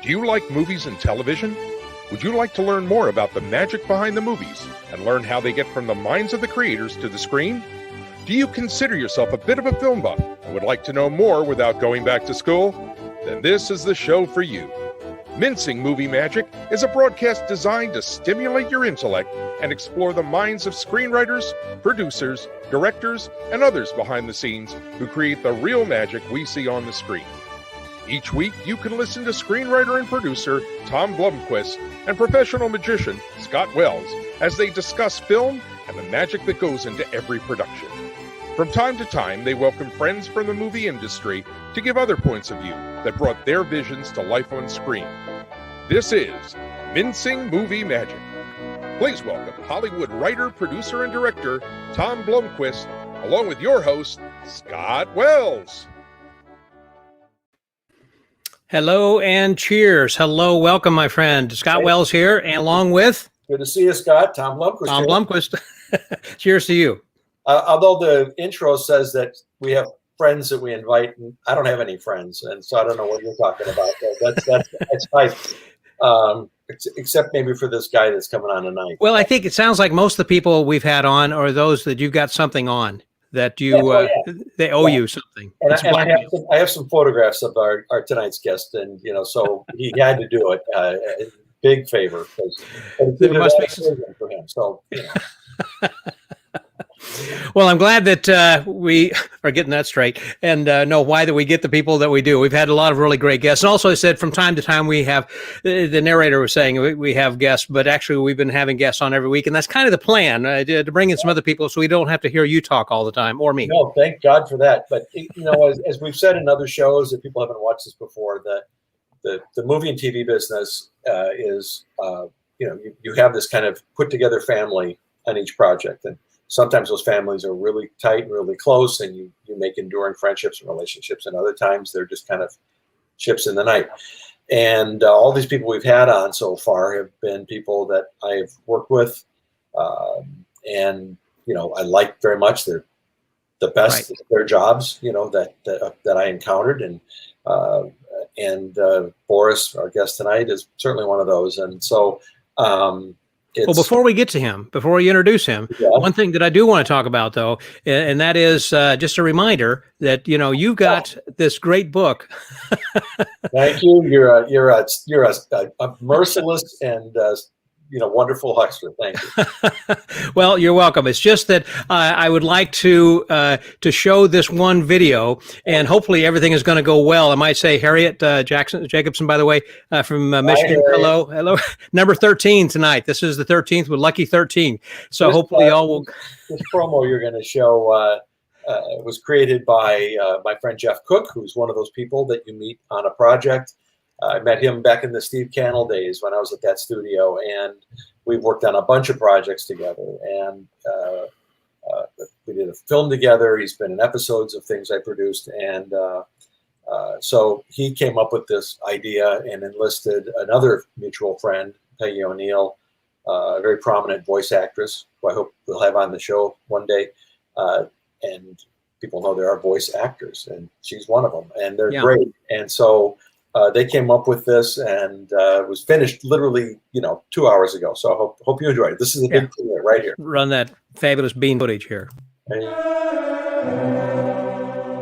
Do you like movies and television? Would you like to learn more about the magic behind the movies and learn how they get from the minds of the creators to the screen? Do you consider yourself a bit of a film buff and would like to know more without going back to school? Then this is the show for you. Mincing Movie Magic is a broadcast designed to stimulate your intellect and explore the minds of screenwriters, producers, directors, and others behind the scenes who create the real magic we see on the screen. Each week, you can listen to screenwriter and producer Tom Blomquist and professional magician Scott Wells as they discuss film and the magic that goes into every production. From time to time, they welcome friends from the movie industry to give other points of view that brought their visions to life on screen. This is Mincing Movie Magic. Please welcome Hollywood writer, producer, and director Tom Blomquist, along with your host, Scott Wells. Hello and cheers. Hello, welcome, my friend. Scott Wells here, and along with... Good to see you, Scott. Tom Blomquist. Tom Blomquist. Cheers to you. Although the intro says that we have friends that we invite, and I don't have any friends, and so I don't know what you're talking about. That's nice. Except maybe for this guy that's coming on tonight. Well, I think it sounds like most of the people we've had on are those that you've got something on that you they owe you something. And I have some photographs of our tonight's guest, and so he had to do it. Big favor, because there must be for him. So. Well, I'm glad that we are getting that straight and know why that we get the people that we do. We've had a lot of really great guests. And also, I said from time to time we have, the narrator was saying we have guests, but actually we've been having guests on every week. And that's kind of the plan, to bring in some other people so we don't have to hear you talk all the time, or me. No, thank God for that. But, as we've said in other shows, if people haven't watched this before, the movie and TV business is, you have this kind of put together family on each project. And sometimes those families are really tight and really close, and you make enduring friendships and relationships. And other times they're just kind of ships in the night. And all these people we've had on so far have been people that I've worked with, and I like very much. They're the best at their jobs, that I encountered, and Boris, our guest tonight, is certainly one of those. And so. Well, before we get to him, before we introduce him, one thing that I do want to talk about, though, and that is just a reminder that you've got this great book. Thank you. You're a merciless and wonderful huckster. Thank you. Well, you're welcome. It's just that I would like to show this one video, and hopefully everything is going to go well. I might say Harriet Jacobson, by the way, from Michigan. Hi, hello. Number 13 tonight. This is the 13th with Lucky 13. So hopefully y'all will. This promo you're going to show was created by my friend Jeff Cook, who's one of those people that you meet on a project. I met him back in the Steve Cannell days when I was at that studio, and we've worked on a bunch of projects together. And we did a film together. He's been in episodes of things I produced. And so he came up with this idea and enlisted another mutual friend, Peggy O'Neill, a very prominent voice actress, who I hope we'll have on the show one day. And people know there are voice actors, and she's one of them. And they're great. And so they came up with this, and it was finished literally, 2 hours ago. So I hope you enjoyed it. This is a big thing right here. Run that fabulous bean footage here.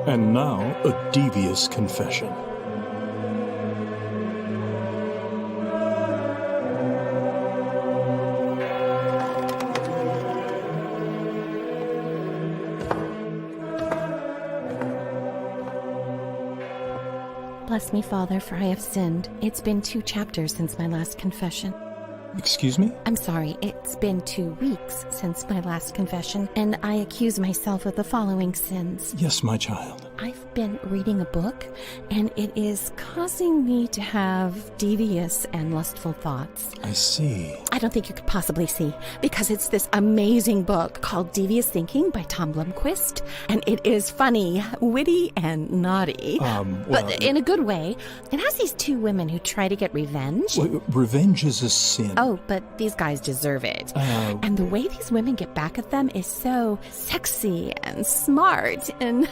And now, a devious confession. Bless me, Father, for I have sinned. It's been 2 chapters since my last confession. Excuse me? I'm sorry, it's been 2 weeks since my last confession, and I accuse myself of the following sins. Yes, my child. I've been reading a book, and it is causing me to have devious and lustful thoughts. I see. I don't think you could possibly see, because it's this amazing book called Devious Thinking by Tom Blomquist, and it is funny, witty, and naughty, but in a good way. It has these 2 women who try to get revenge. Revenge is a sin. Oh, but these guys deserve it. And the way these women get back at them is so sexy and smart, and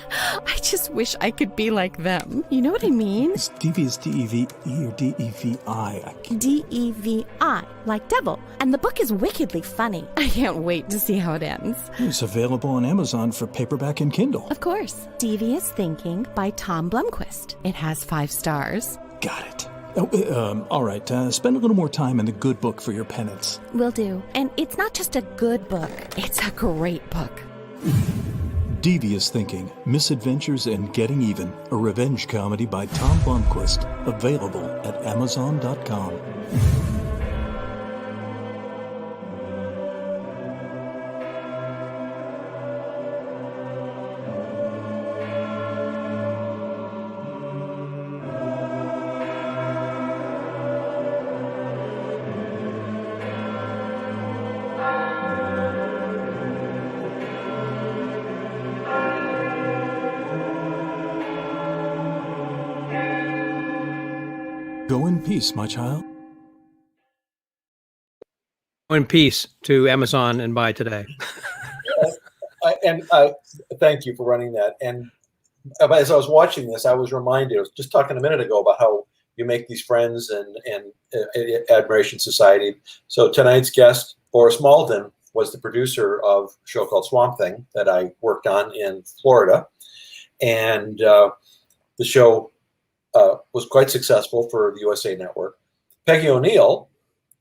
I just just wish I could be like them. You know what I mean? Is devious D-E-V-E or D-E-V-I? D-E-V-I, like devil. And the book is wickedly funny. I can't wait to see how it ends. It's available on Amazon for paperback and Kindle. Of course. Devious Thinking by Tom Blomquist. It has 5 stars. Got it. Oh, all right. Spend a little more time in the good book for your penance. Will do. And it's not just a good book. It's a great book. Devious Thinking, Misadventures and Getting Even, a revenge comedy by Tom Blomquist, available at Amazon.com. Go in peace, my child. Go in peace to Amazon and buy today. Thank you for running that. And as I was watching this, I was reminded, I was just talking a minute ago about how you make these friends and Admiration Society. So tonight's guest, Boris Malden, was the producer of a show called Swamp Thing that I worked on in Florida. And the show was quite successful for the USA Network. Peggy O'Neill,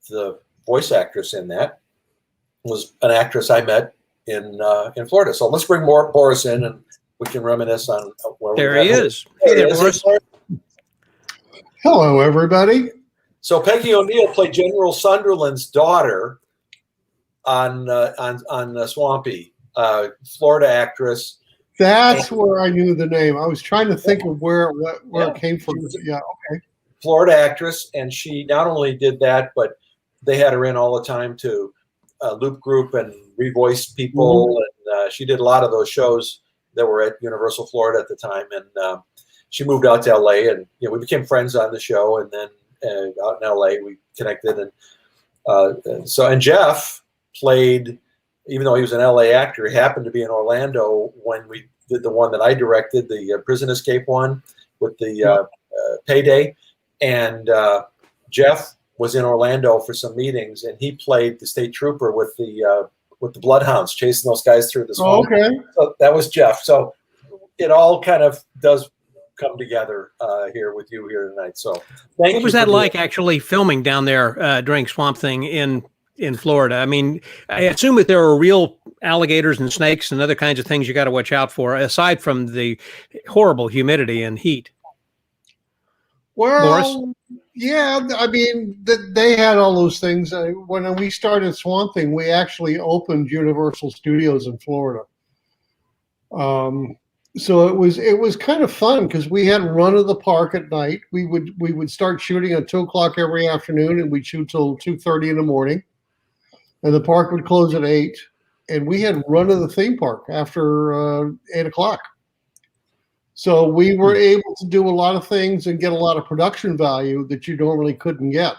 the voice actress in that, was an actress I met in Florida. So let's bring Boris in, and we can reminisce on where there he is. Hey there, Boris. Hello, everybody. So Peggy O'Neill played General Sunderland's daughter on Swampy, Florida actress. That's where I knew the name. I was trying to think of where it came from. Yeah, okay. Florida actress, and she not only did that, but they had her in all the time to Loop Group and revoice people, and she did a lot of those shows that were at Universal Florida at the time. And she moved out to LA, and we became friends on the show. And then out in LA, we connected, and Jeff played. Even though he was an LA actor, he happened to be in Orlando when we did the one that I directed, the prison escape one with the Payday. And Jeff was in Orlando for some meetings, and he played the state trooper with the bloodhounds chasing those guys through the swamp. Okay. So that was Jeff. So it all kind of does come together here with you here tonight. So thank you. What was that like actually filming down there during Swamp Thing in Florida? I mean, I assume that there are real alligators and snakes and other kinds of things you got to watch out for, aside from the horrible humidity and heat. Well, Boris? Yeah, I mean, they had all those things. When we started Swamp Thing, we actually opened Universal Studios in Florida. So it was kind of fun because we had run of the park at night. We would start shooting at 2:00 every afternoon, and we'd shoot till 2:30 in the morning. And the park would close at 8, and we had run of the theme park after 8 o'clock. So we were able to do a lot of things and get a lot of production value that you normally couldn't get.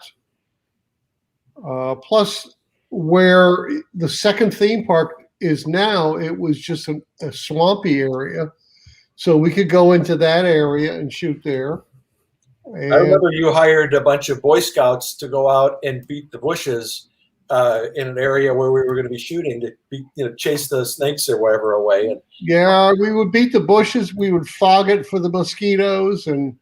Plus, where the second theme park is now, it was just a swampy area. So we could go into that area and shoot there. And I remember you hired a bunch of Boy Scouts to go out and beat the bushes in an area where we were going to be shooting to chase the snakes or whatever away. And yeah, we would beat the bushes. We would fog it for the mosquitoes and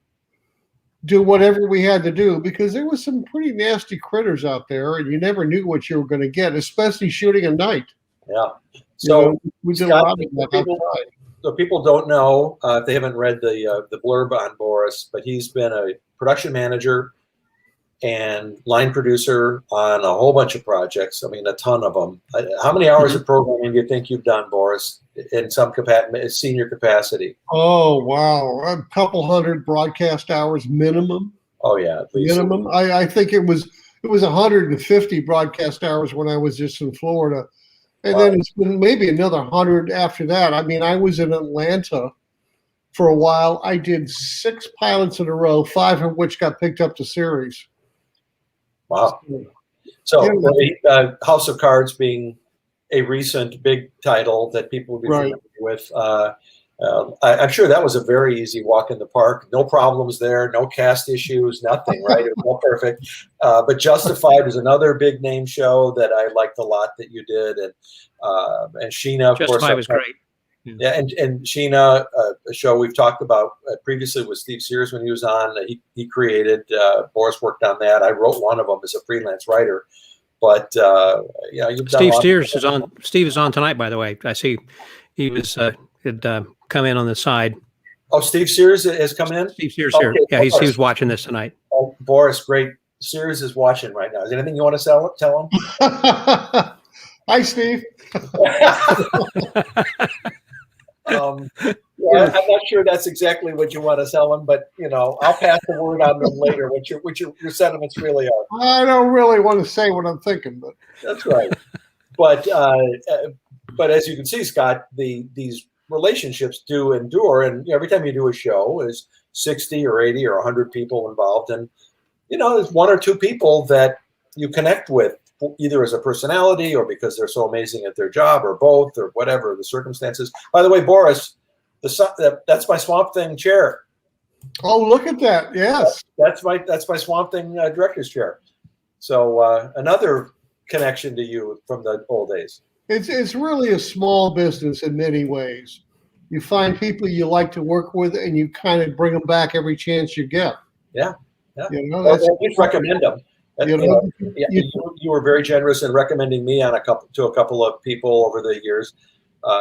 do whatever we had to do because there was some pretty nasty critters out there, and you never knew what you were going to get, especially shooting at night. Yeah. So we did Scott, a lot of that outside. So people don't know if they haven't read the blurb on Boris, but he's been a production manager and line producer on a whole bunch of projects. I mean, a ton of them. How many hours of programming do you think you've done, Boris, in some senior capacity? Oh, wow. A couple hundred broadcast hours minimum. Oh, yeah. At least. Minimum. I think it was 150 broadcast hours when I was just in Florida. And then it's been maybe another 100 after that. I mean, I was in Atlanta for a while. I did 6 pilots in a row, 5 of which got picked up to series. Wow. So House of Cards being a recent big title that people will be familiar with. I'm sure that was a very easy walk in the park. No problems there, no cast issues, nothing, right? It was all perfect. But Justified was another big name show that I liked a lot that you did. And SHEENA, of course. Justified was great. Yeah, and SHEENA, a show we've talked about previously with Steve Sears when he was on. He created, Boris worked on that. I wrote one of them as a freelance writer. But yeah, you've done Steve Sears is on. Steve is on tonight, by the way. I see he was had come in on the side. Oh, Steve Sears has come in. Steve Sears here. Yeah, he was watching this tonight. Oh, Boris, great. Sears is watching right now. Is there anything you want to tell him? Hi, Steve. Yeah, I'm not sure that's exactly what you want to tell him, but I'll pass the word on to him later. What your sentiments really are. I don't really want to say what I'm thinking, but that's right. But as you can see, Scott, these relationships do endure, and every time you do a show, there's 60 or 80 or 100 people involved, and there's one or two people that you connect with, either as a personality or because they're so amazing at their job, or both, or whatever the circumstances. By the way, Boris, that's my Swamp Thing chair. Oh, look at that! Yes, that's my Swamp Thing director's chair. So another connection to you from the old days. It's really a small business in many ways. You find people you like to work with, and you kind of bring them back every chance you get. Yeah. You recommend them. You were very generous in recommending me on a couple of people over the years.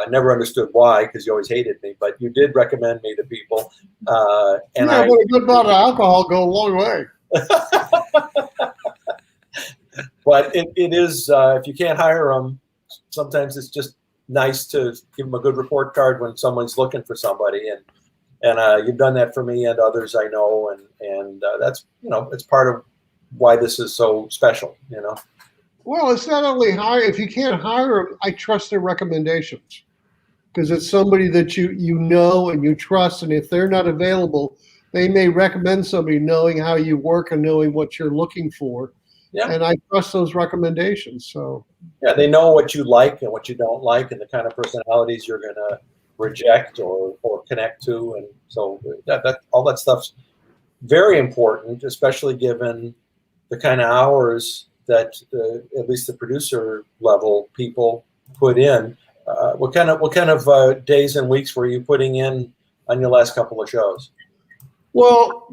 Never understood why, because you always hated me, but you did recommend me to people. But a good bottle of alcohol go a long way. But it is, if you can't hire them, sometimes it's just nice to give them a good report card when someone's looking for somebody, and you've done that for me and others I know, and that's it's part of why this is so special. Well, it's not only hire. If you can't hire them, I trust their recommendations, because it's somebody that you know and you trust, and if they're not available, they may recommend somebody knowing how you work and knowing what you're looking for. Yeah. And I trust those recommendations. So yeah, they know what you like and what you don't like, and the kind of personalities you're going to reject or connect to, and so that all that stuff's very important, especially given the kind of hours that at least the producer level people put in. What kind of days and weeks were you putting in on your last couple of shows? Well,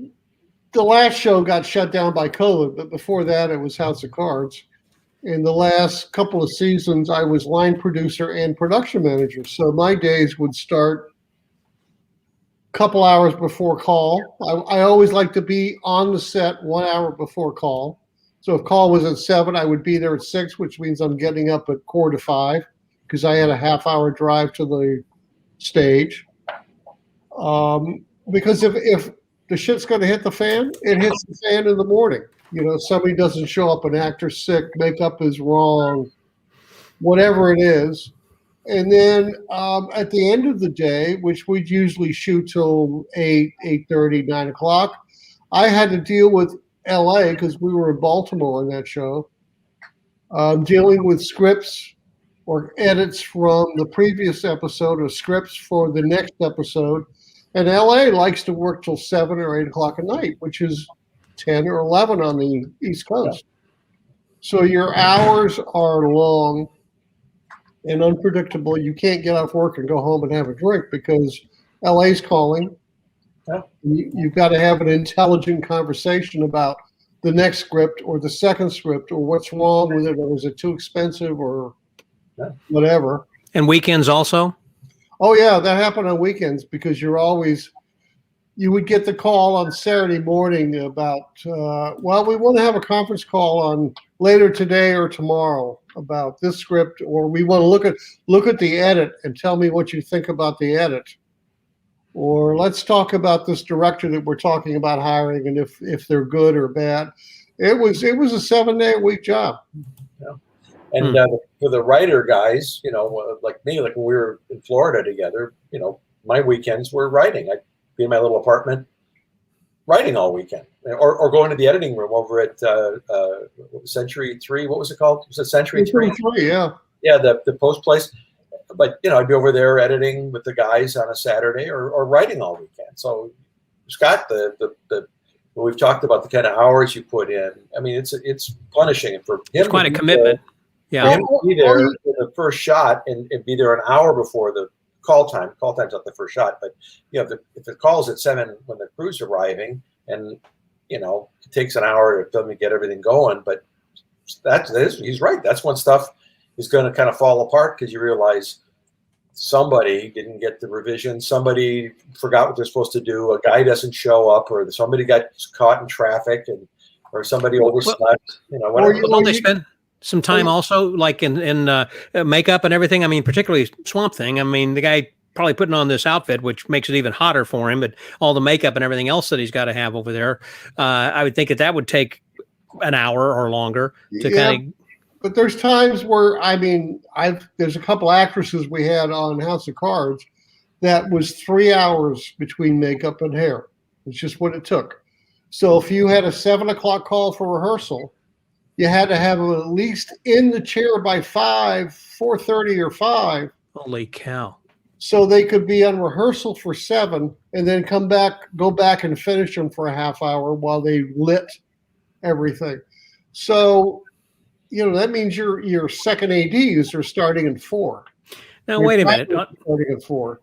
the last show got shut down by COVID, but before that, it was House of Cards. In the last couple of seasons, I was line producer and production manager. So my days would start a couple hours before call. I always like to be on the set 1 hour before call. So if call was at 7, I would be there at 6, which means I'm getting up at 4:45 because I had a half-hour drive to the stage. Because if the shit's going to hit the fan, it hits the fan in the morning. Somebody doesn't show up, an actor's sick, makeup is wrong, whatever it is. And then at the end of the day, which we'd usually shoot till 8:30, 9 o'clock, I had to deal with LA because we were in Baltimore on that show, dealing with scripts or edits from the previous episode or scripts for the next episode. And LA likes to work till 7 or 8 o'clock at night, which is 10 or 11 on the East Coast. So your hours are long and unpredictable. You can't get off work and go home and have a drink because LA's calling. Yeah. You've got to have an intelligent conversation about the next script or the second script or what's wrong with it, or is it too expensive or whatever. And weekends also? Oh, yeah, that happened on weekends because you would get the call on Saturday morning about, we want to have a conference call on later today or tomorrow about this script, or we want to look at the edit and tell me what you think about the edit. Or let's talk about this director that we're talking about hiring and if they're good or bad. It was a 7-day-a-week job. Yeah. And for the writer guys, like me, like when we were in Florida together, my weekends were writing. I'd be in my little apartment writing all weekend, or going to the editing room over at Century 3. What was it called? Was it Century 3? Yeah. Yeah, the post place. but I'd be over there editing with the guys on a Saturday or writing all weekend. So Scott, we've talked about the kind of hours you put in. I mean, it's punishing for him. It's quite a commitment. For him to be there for the first shot and be there an hour before the call time. Call time's not the first shot, but if the call's at 7 when the crew's arriving, and it takes an hour to get everything going. But he's right. That's when stuff is going to kind of fall apart because you realize somebody didn't get the revision, somebody forgot what they're supposed to do, a guy doesn't show up, or somebody got caught in traffic, or somebody overslept. Whatever. Don't they spend some time also, like in makeup and everything? I mean, particularly Swamp Thing. I mean, the guy probably putting on this outfit, which makes it even hotter for him, but all the makeup and everything else that he's got to have over there, I would think that would take an hour or longer to kind of. But there's times where, there's a couple actresses we had on House of Cards that was 3 hours between makeup and hair. It's just what it took. So if you had a 7 o'clock call for rehearsal, you had to have them at least in the chair by 4:30 or 5. Holy cow. So they could be on rehearsal for 7 and then go back and finish them for a half hour while they lit everything. So, that means your second ADs are starting at 4. Now, wait a minute. Starting at 4.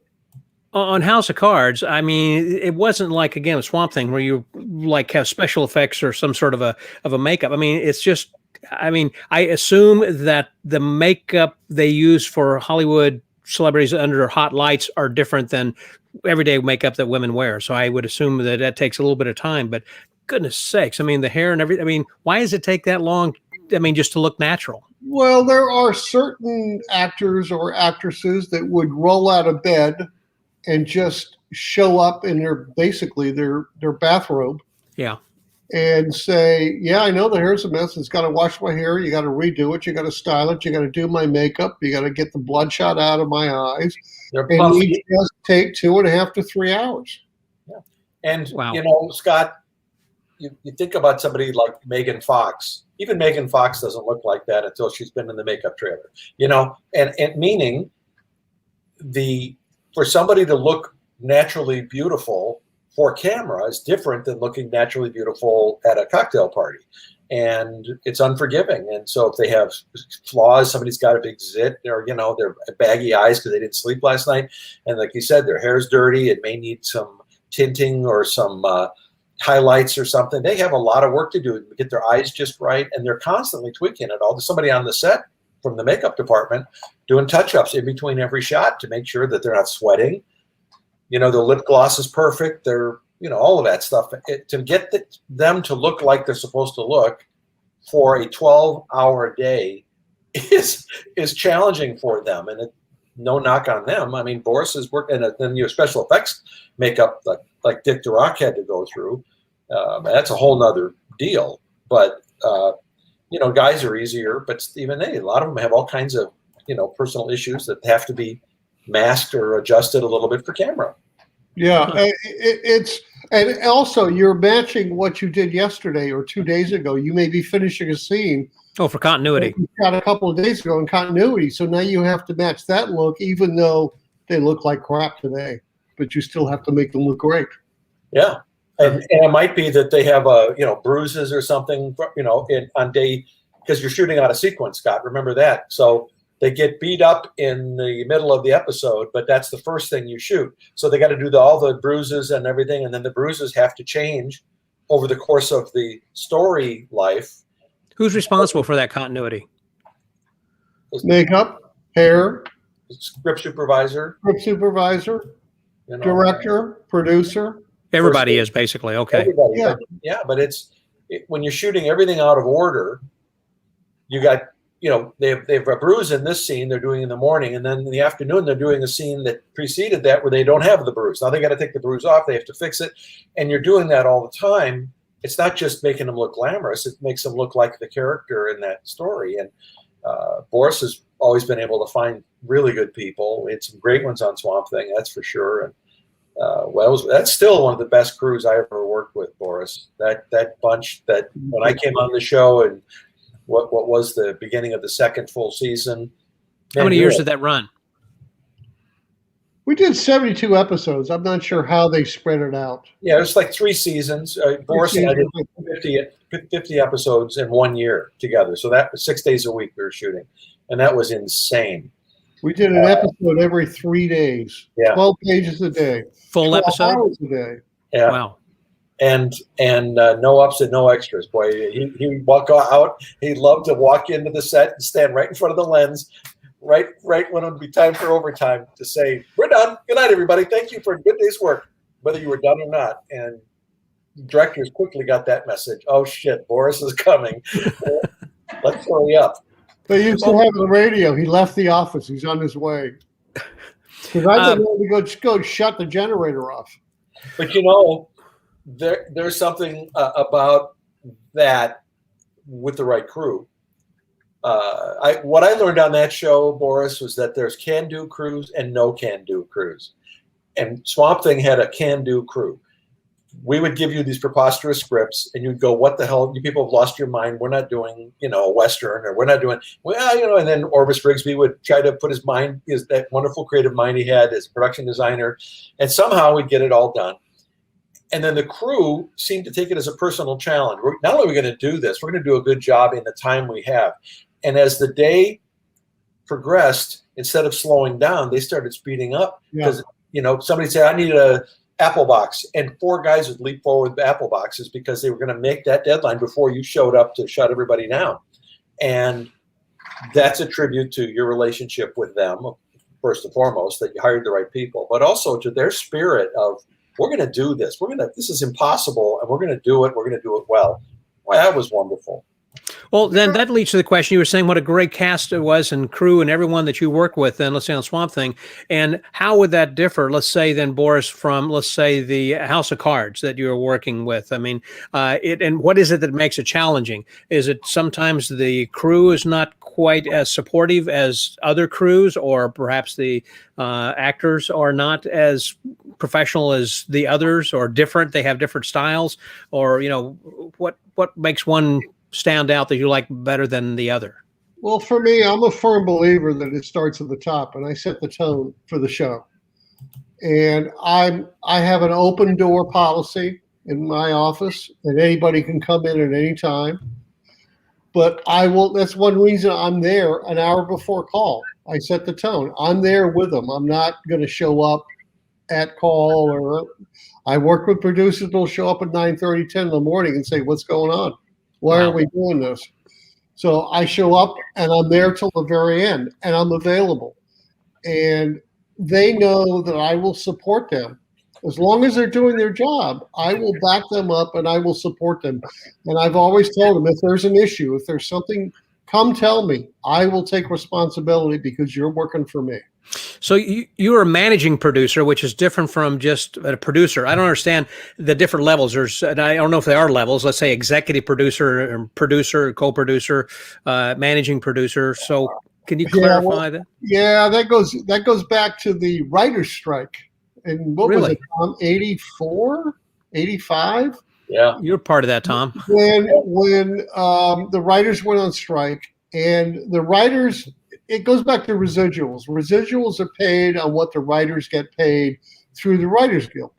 On House of Cards, I mean, it wasn't like, again, a Swamp Thing where you like have special effects or some sort of a makeup. I mean, it's just, I assume that the makeup they use for Hollywood celebrities under hot lights are different than everyday makeup that women wear. So I would assume that takes a little bit of time, but goodness sakes, I mean, the hair and everything, why does it take that long? Just to look natural. Well, there are certain actors or actresses that would roll out of bed and just show up in their bathrobe. Yeah. And say, yeah, I know the hair's a mess. It's got to wash my hair. You got to redo it. You got to style it. You got to do my makeup. You got to get the bloodshot out of my eyes. And each does take 2.5 to 3 hours. Yeah. And, Scott, you think about somebody like Megan Fox. Even Megan Fox doesn't look like that until she's been in the makeup trailer, and meaning for somebody to look naturally beautiful for camera is different than looking naturally beautiful at a cocktail party. And it's unforgiving. And so if they have flaws, somebody's got a big zit or, their baggy eyes because they didn't sleep last night. And like you said, their hair's dirty. It may need some tinting or some, highlights or something. They have a lot of work to do to get their eyes just right, and they're constantly tweaking it all. There's somebody on the set from the makeup department doing touch-ups in between every shot to make sure that they're not sweating. The lip gloss is perfect. They're, all of that stuff. To get them to look like they're supposed to look for a 12-hour day is challenging for them, and no knock on them. I mean, Boris is working, and then your special effects makeup like Dick DeRock had to go through. That's a whole nother deal. But, guys are easier, but even a lot of them have all kinds of, personal issues that have to be masked or adjusted a little bit for camera. Yeah. And also you're matching what you did yesterday or 2 days ago. You may be finishing a scene. Oh, for continuity. You got a couple of days ago in continuity. So now you have to match that look, even though they look like crap today, but you still have to make them look great. Yeah. And it might be that they have bruises or something, on day, because you're shooting out a sequence, Scott, remember that. So they get beat up in the middle of the episode, but that's the first thing you shoot. So they got to do all the bruises and everything. And then the bruises have to change over the course of the story life. Who's responsible for that continuity? Makeup, hair, script supervisor, director, producer. Everybody is basically okay. Everybody. Yeah, but when you're shooting everything out of order, you got they have a bruise in this scene they're doing in the morning, and then in the afternoon they're doing a scene that preceded that where they don't have the bruise. Now they got to take the bruise off, they have to fix it, and you're doing that all the time. It's not just making them look glamorous; it makes them look like the character in that story. And Boris has always been able to find really good people. We had some great ones on Swamp Thing, that's for sure. And that's still one of the best crews I ever worked with, Boris. That bunch that when I came on the show and what was the beginning of the second full season. How many years did that run? We did 72 episodes. I'm not sure how they spread it out. Yeah, it was like 3 seasons. Boris and I did 50 episodes in 1 year together. So that was 6 days a week we were shooting. And that was insane. We did an episode every 3 days. Yeah. 12 pages a day. Full episode? Hours a day. Yeah. Wow. And no ups and no extras. Boy, he'd walk out. He'd love to walk into the set and stand right in front of the lens, right when it would be time for overtime, to say, "We're done. Good night, everybody. Thank you for a good day's work," whether you were done or not. And directors quickly got that message. Oh shit, Boris is coming. Let's hurry up. They used to have the radio. He left the office. He's on his way. Because I didn't want to go shut the generator off. But there's something about that with the right crew. What I learned on that show, Boris, was that there's can-do crews and no can-do crews. And Swamp Thing had a can-do crew. We would give you these preposterous scripts, and you'd go, "What the hell? You people have lost your mind. We're not doing, a Western, or we're not doing, And then Orvis Grigsby would try to put his mind, that wonderful creative mind he had as a production designer, and somehow we'd get it all done. And then the crew seemed to take it as a personal challenge. Not only are we going to do this, we're going to do a good job in the time we have. And as the day progressed, instead of slowing down, they started speeding up because somebody said, "I need a apple box," and 4 guys would leap forward with apple boxes because they were going to make that deadline before you showed up to shut everybody down. And that's a tribute to your relationship with them, first and foremost, that you hired the right people, but also to their spirit of, "We're going to do this. This is impossible, and we're going to do it. We're going to do it well." Well, that was wonderful. Well, then that leads to the question. You were saying what a great cast it was, and crew, and everyone that you work with, then let's say on Swamp Thing. And how would that differ, let's say then, Boris, from, let's say, the House of Cards that you're working with? I mean, and what is it that makes it challenging? Is it sometimes the crew is not quite as supportive as other crews, or perhaps the actors are not as professional as the others, or different? They have different styles, or, what makes one stand out that you like better than the other? Well, for me, I'm a firm believer that it starts at the top, and I set the tone for the show. And I have an open door policy in my office, and anybody can come in at any time. But that's one reason I'm there an hour before call. I set the tone. I'm there with them. I'm not going to show up at call, or I work with producers that'll show up at 9:30, 10 in the morning and say, "What's going on? Why are we doing this?" So I show up, and I'm there till the very end, and I'm available. And they know that I will support them. As long as they're doing their job, I will back them up, and I will support them. And I've always told them, if there's an issue, if there's something, come tell me. I will take responsibility because you're working for me. So you're a managing producer, which is different from just a producer. I don't understand the different levels. And I don't know if there are levels. Let's say executive producer, co-producer, managing producer. So can you clarify that? Yeah, that goes back to the writer's strike. And what was it, Tom? 84, 85? Yeah, you're part of that, Tom. When the writers went on strike, and the writers. It goes back to residuals. Residuals are paid on what the writers get paid through the Writers Guild.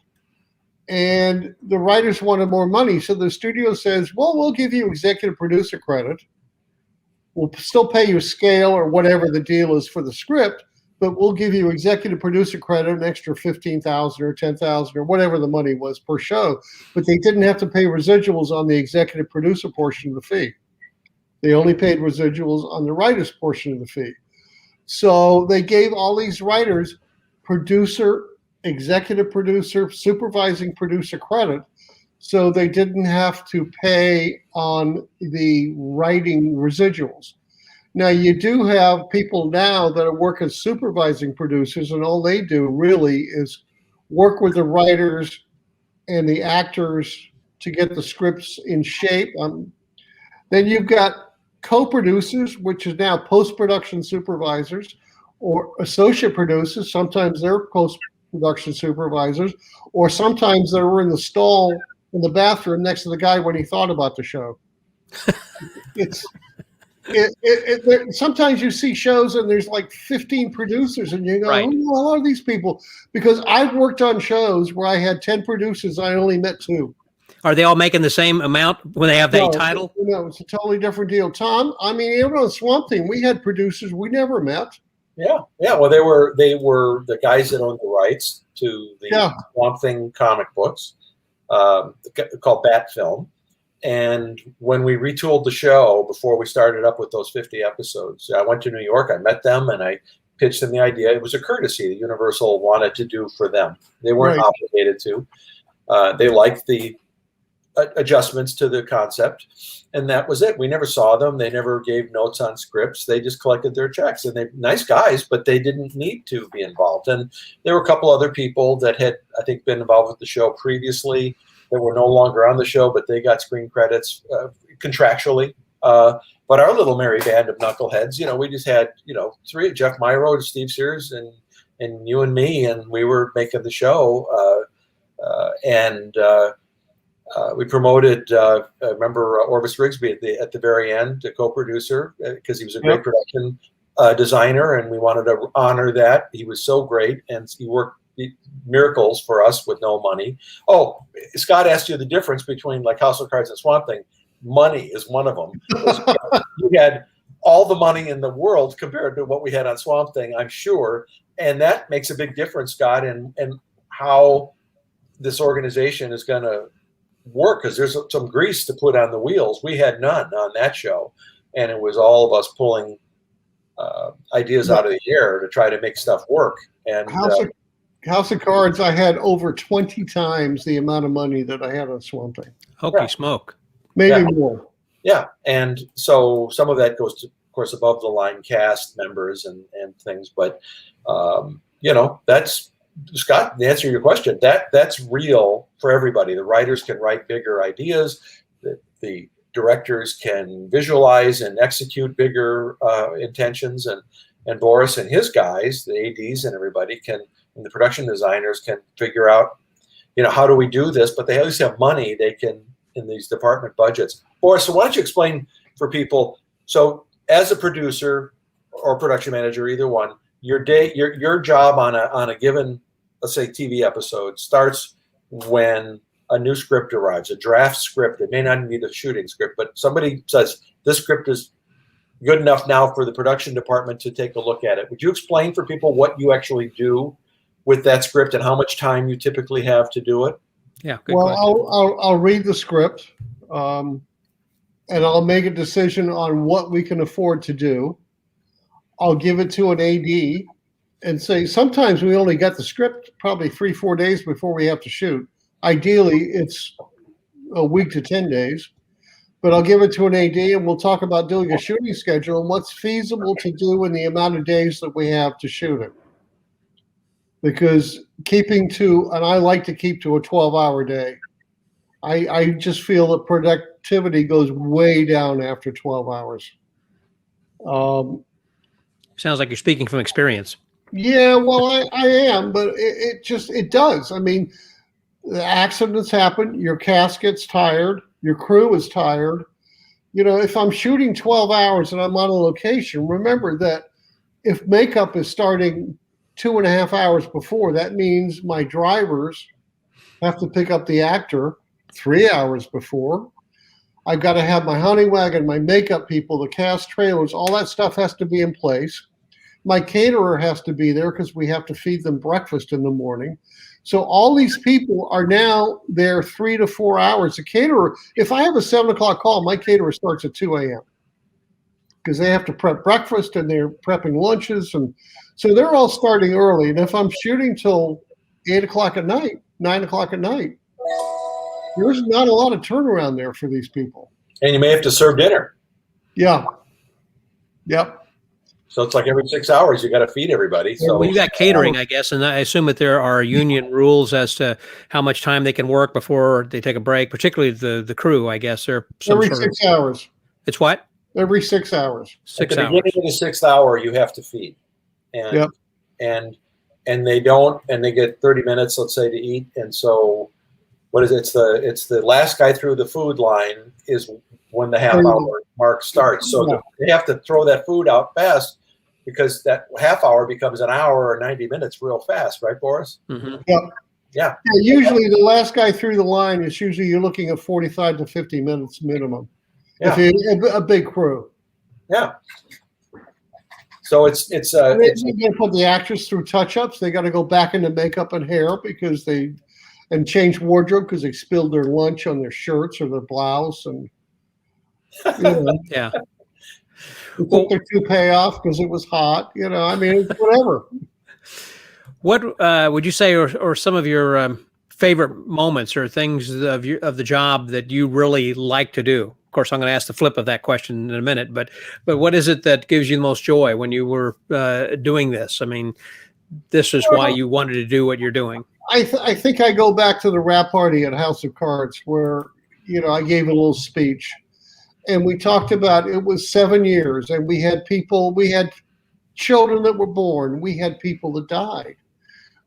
And the writers wanted more money. So the studio says, well, we'll give you executive producer credit. We'll still pay you scale or whatever the deal is for the script, but we'll give you executive producer credit, an extra $15,000 or $10,000 or whatever the money was per show. But they didn't have to pay residuals on the executive producer portion of the fee. They only paid residuals on the writer's portion of the fee. So they gave all these writers producer, executive producer, supervising producer credit, so they didn't have to pay on the writing residuals. Now, you do have people now that work as supervising producers, and all they do really is work with the writers and the actors to get the scripts in shape. Then you've got co-producers, which is now post-production supervisors, or associate producers. Sometimes they're post-production supervisors, or sometimes they were in the stall in the bathroom next to the guy when he thought about the show. Sometimes you see shows and there's like 15 producers, and you go, Right. "Who the hell are these people?" Because I've worked on shows where I had 10 producers, I only met 2. Are they all making the same amount when they have that title? No, it's a totally different deal. Tom, I mean, even on Swamp Thing, we had producers we never met. Yeah. Well, they were the guys that owned the rights to the Swamp Thing comic books, called Bat Film. And when we retooled the show before we started up with those 50 episodes, I went to New York. I met them and I pitched them the idea. It was a courtesy that Universal wanted to do for them. They weren't obligated to. They liked the adjustments to the concept, and that was it. We never saw them. They never gave notes on scripts. They just collected their checks, and they're nice guys, but they didn't need to be involved. And there were a couple other people that had, I think, been involved with the show previously that were no longer on the show, but they got screen credits contractually. But our little merry band of knuckleheads, we just had, 3, Jeff Myro, Steve Sears, and you and me, and we were making the show. We promoted, I remember Orvis Rigsby at the very end, a co-producer, because he was a great production designer, and we wanted to honor that. He was so great, and he worked miracles for us with no money. Oh, Scott asked you the difference between like House of Cards and Swamp Thing. Money is one of them. We had all the money in the world compared to what we had on Swamp Thing, I'm sure, and that makes a big difference, Scott, and how this organization is going to work, because there's some grease to put on the wheels. We had none on that show, and it was all of us pulling ideas out of the air to try to make stuff work. And House of Cards, I had over 20 times the amount of money that I had on Swamp Thing. Holy smoke. Maybe more. Yeah. And so some of that goes to, of course, above the line cast members and things. But, that's, Scott, to answer your question, that's real for everybody. The writers can write bigger ideas. The directors can visualize and execute bigger intentions. And Boris and his guys, the ADs and everybody and the production designers can figure out, how do we do this? But they at least have money they can in these department budgets. Boris, so why don't you explain for people? So as a producer or production manager, either one, your job on a given, let's say, TV episode starts when a new script arrives, a draft script. It may not be the shooting script, but somebody says this script is good enough now for the production department to take a look at it. Would you explain for people what you actually do with that script and how much time you typically have to do it? Yeah. Good question. I'll read the script, and I'll make a decision on what we can afford to do. I'll give it to an AD and say, sometimes we only get the script probably 3-4 days before we have to shoot. Ideally, it's a week to 10 days. But I'll give it to an AD, and we'll talk about doing a shooting schedule and what's feasible to do in the amount of days that we have to shoot it. Because and I like to keep to a 12-hour day. I just feel that productivity goes way down after 12 hours. Sounds like you're speaking from experience. Yeah, well, I am, but it does. I mean, the accidents happen. Your cast gets tired. Your crew is tired. If I'm shooting 12 hours and I'm on a location, remember that if makeup is starting 2.5 hours before, that means my drivers have to pick up the actor 3 hours before. I've got to have my hunting wagon, my makeup people, the cast trailers, all that stuff has to be in place. My caterer has to be there because we have to feed them breakfast in the morning. So all these people are now there 3 to 4 hours. The caterer, if I have a 7 o'clock call, my caterer starts at 2 a.m. because they have to prep breakfast and they're prepping lunches. And so they're all starting early. And if I'm shooting till 8 o'clock at night, 9 o'clock at night, there's not a lot of turnaround there for these people. And you may have to serve dinner. Yeah. Yep. So it's like every 6 hours you got to feed everybody. So well, you got catering, I guess, and I assume that there are union rules as to how much time they can work before they take a break, particularly the crew, I guess. Every 6 hours. It's what? Every 6 hours. 6 hours. At the beginning of the 6th hour, you have to feed. And they don't, and they get 30 minutes, let's say, to eat. And so what is it? It's the last guy through the food line is when the half-hour mark starts. So they have to throw that food out fast because that half hour becomes an hour or 90 minutes real fast, right, Boris? Mm-hmm. Yeah. Usually the last guy through the line is usually you're looking at 45 to 50 minutes minimum. Yeah. If you're a big crew. Yeah. So it's they got to put the actors through touch-ups. They got to go back into makeup and hair and change wardrobe because they spilled their lunch on their shirts or their blouse, and yeah. They took their toupee off because it was hot. I mean, whatever. What would you say are some of your favorite moments or things of the job that you really like to do? Of course, I'm going to ask the flip of that question in a minute, but what is it that gives you the most joy when you were doing this? I mean, this is why you wanted to do what you're doing. I think I go back to the wrap party at House of Cards where, I gave a little speech and we talked about it was 7 years and we had children that were born. We had people that died.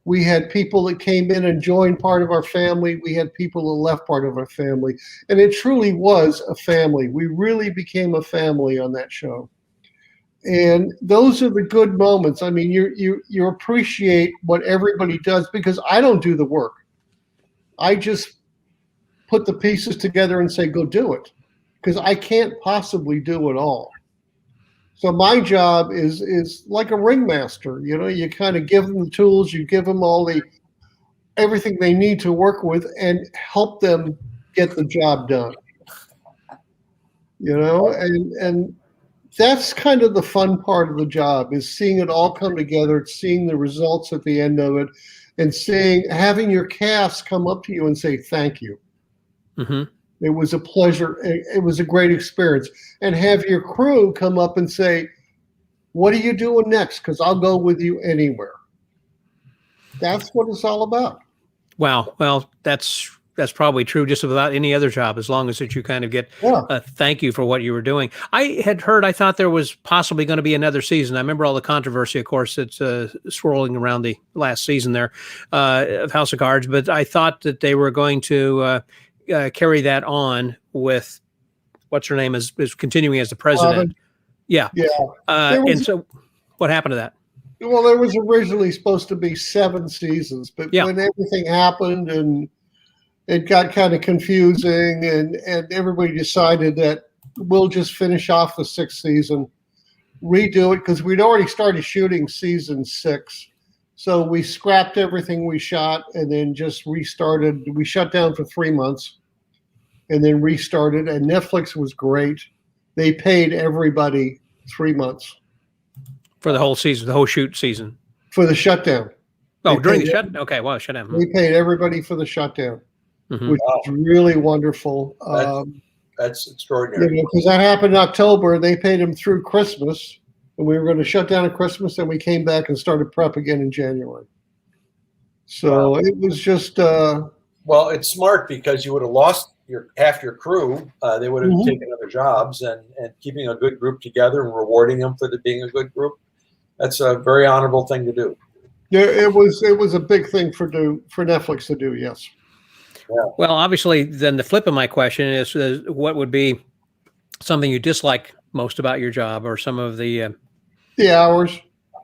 We had people that came in and joined part of our family. We had people that left part of our family. And it truly was a family. We really became a family on that show. And those are the good moments. I mean, you appreciate what everybody does because I don't do the work. I just put the pieces together and say, go do it. Because I can't possibly do it all. So my job is like a ringmaster. You kind of give them the tools, you give them everything they need to work with and help them get the job done. And that's kind of the fun part of the job is seeing it all come together, seeing the results at the end of it, and having your cast come up to you and say, thank you. Mm-hmm. It was a pleasure. It was a great experience. And have your crew come up and say, what are you doing next? Because I'll go with you anywhere. That's what it's all about. Wow. Well, that's probably true just about any other job, as long as that you kind of get a thank you for what you were doing. I thought there was possibly going to be another season. I remember all the controversy, of course, that's swirling around the last season there of House of Cards, but I thought that they were going to carry that on with what's her name is continuing as the president. Yeah. And so what happened to that? Well, there was originally supposed to be 7 seasons, but when everything happened and it got kind of confusing and everybody decided that we'll just finish off the 6th season, redo it because we'd already started shooting season 6. So we scrapped everything we shot and then just restarted. We shut down for 3 months and then restarted. And Netflix was great. They paid everybody 3 months. For the whole season, the whole shoot season? For the shutdown. Oh, during the shutdown? Okay, wow, shutdown. We paid everybody for the shutdown, which was really wonderful. That's extraordinary. Because that happened in October. They paid them through Christmas. And we were going to shut down at Christmas, and we came back and started prep again in January. So it was just... well, it's smart because you would have lost half your crew. They would have taken other jobs, and keeping a good group together and rewarding them for being a good group. That's a very honorable thing to do. Yeah, it was a big thing for Netflix to do, yes. Yeah. Well, obviously, then the flip of my question is what would be something you dislike most about your job, or some of the hours?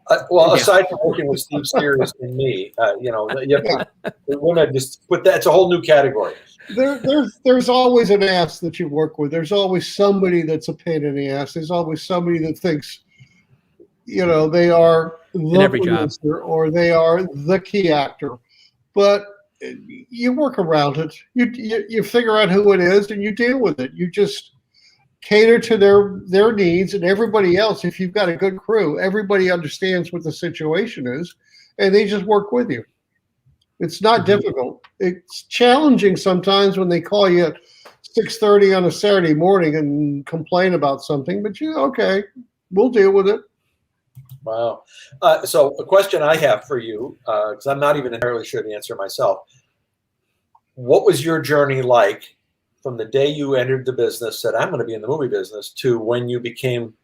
Aside from working with Steve Spears and me, you have to just put that. It's a whole new category. There's always an ass that you work with. There's always somebody that's a pain in the ass. There's always somebody that thinks, they are the producer or they are the key actor. But you work around it. You figure out who it is and you deal with it. You just cater to their needs, and everybody else, if you've got a good crew, everybody understands what the situation is, and they just work with you. It's not difficult. It's challenging sometimes when they call you at 6:30 on a Saturday morning and complain about something, but okay, we'll deal with it. Wow. So a question I have for you, because I'm not even entirely sure the answer myself. What was your journey like from the day you entered the business, said, I'm going to be in the movie business, to when you became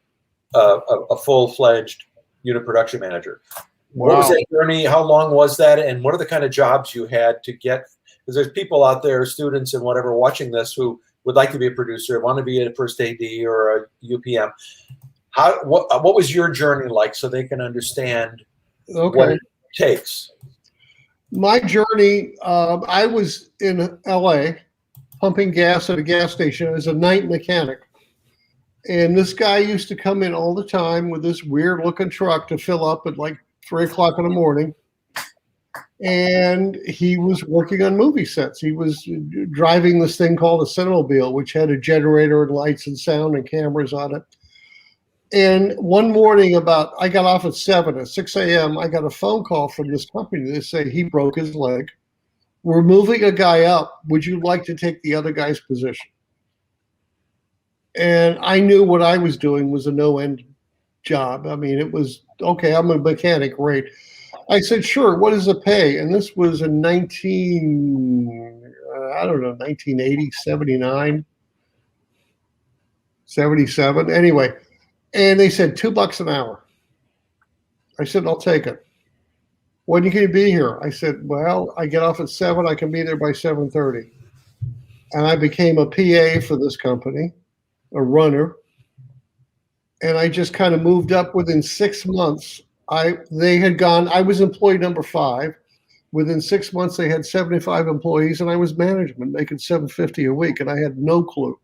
a full-fledged unit production manager? What was that journey? How long was that? And what are the kind of jobs you had to get? because there's people out there, students and whatever, watching this who would like to be a producer, want to be a first AD or a UPM. What was your journey like, so they can understand what it takes? My journey, I was in LA pumping gas at a gas station as a night mechanic. And this guy used to come in all the time with this weird looking truck to fill up at like 3 o'clock in the morning. And he was working on movie sets. He was driving this thing called a Cinemobile, which had a generator and lights and sound and cameras on it. And one morning I got off at 7, at 6 a.m., I got a phone call from this company. They say he broke his leg. We're moving a guy up. Would you like to take the other guy's position? And I knew what I was doing was a no-end job. I mean, it was, okay, I'm a mechanic, great. I said, sure, what does it pay? And this was in 1980, 79, 77. Anyway, and they said $2 an hour. I said, I'll take it. When can you be here? I said, well, I get off at 7. I can be there by 7:30. And I became a PA for this company, a runner. And I just kind of moved up within 6 months. I was employee number 5. Within 6 months, they had 75 employees, and I was management, making $750 a week, and I had no clue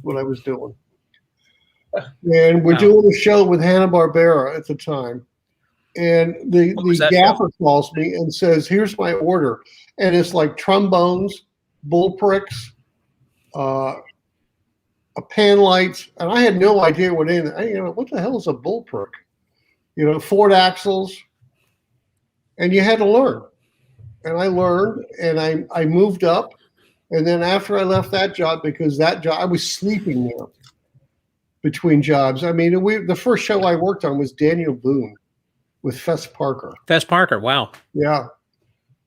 what I was doing. And we're doing a show with Hanna-Barbera at the time. And the gaffer calls me and says, here's my order. And it's like trombones, bull pricks, pan lights. And I had no idea what anything. What the hell is a bull prick? Ford axles. And you had to learn. And I learned, and I moved up. And then after I left that job, because that job, I was sleeping there between jobs. I mean, the first show I worked on was Daniel Boone with Fess Parker. Fess Parker, wow. Yeah.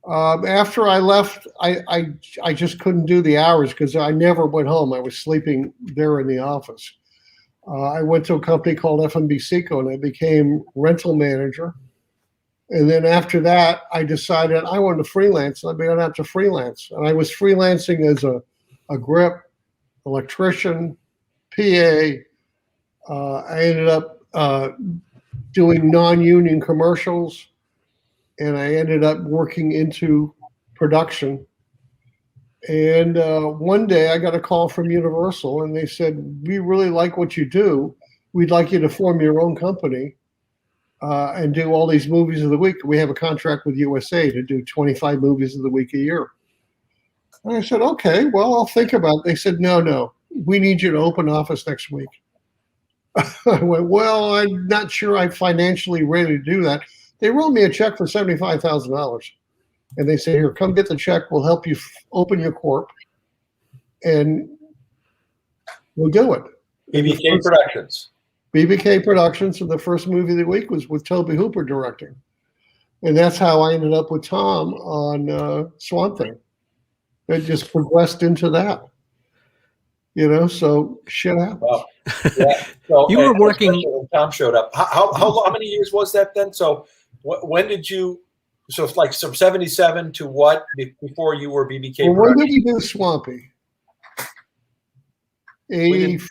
After I left, I just couldn't do the hours because I never went home. I was sleeping there in the office. I went to a company called F&B Seco, and I became rental manager. And then after that, I decided I wanted to freelance. I began out to freelance. And I was freelancing as a grip, electrician, PA. I ended up doing non-union commercials, and I ended up working into production. And one day I got a call from Universal, and they said, we really like what you do. We'd like you to form your own company and do all these movies of the week. We have a contract with USA to do 25 movies of the week a year. And I said, okay, well, I'll think about it. They said, no, we need you to open office next week. I went, well, I'm not sure I'm financially ready to do that. They wrote me a check for $75,000. And they say, here, come get the check. We'll help you open your corp. And we'll do it. BBK Productions. BBK Productions. And the first movie of the week was with Tobe Hooper directing. And that's how I ended up with Tom on Swamp Thing. It just progressed into that. So shit happens. Wow. Yeah. So, you were working. When Tom showed up. How many years was that then? So when did you? So it's like from 77 to what before you were BBK? Well, when did we do Swampy? 85.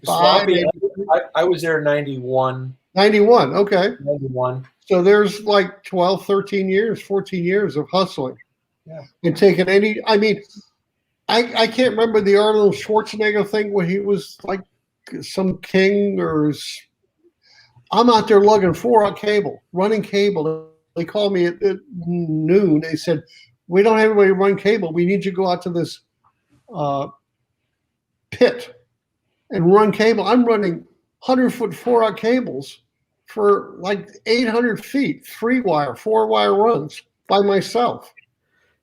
Swampy, I was there in 91. 91. Okay. 91. So there's like 12, 13 years, 14 years of hustling. Yeah. And taking I can't remember the Arnold Schwarzenegger thing where he was like some king I'm out there lugging 4-out cable, running cable. They called me at noon. They said, we don't have anybody to run cable. We need you to go out to this pit and run cable. I'm running 100-foot 4-out cables for like 800 feet, 3-wire, 4-wire runs by myself.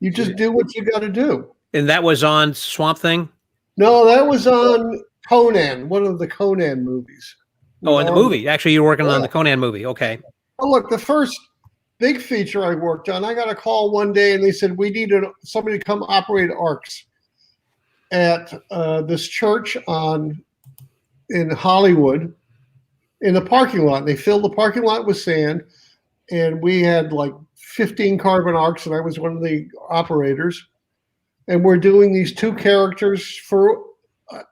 You just do what you got to do. And that was on Swamp Thing? No, that was on Conan, one of the Conan movies. Oh, in the movie. Actually, you're working on the Conan movie. Okay. Oh, look, the first big feature I worked on, I got a call one day, and they said, we need somebody to come operate arcs at this church in Hollywood in the parking lot. They filled the parking lot with sand, and we had like 15 carbon arcs, and I was one of the operators. and we're doing these two characters for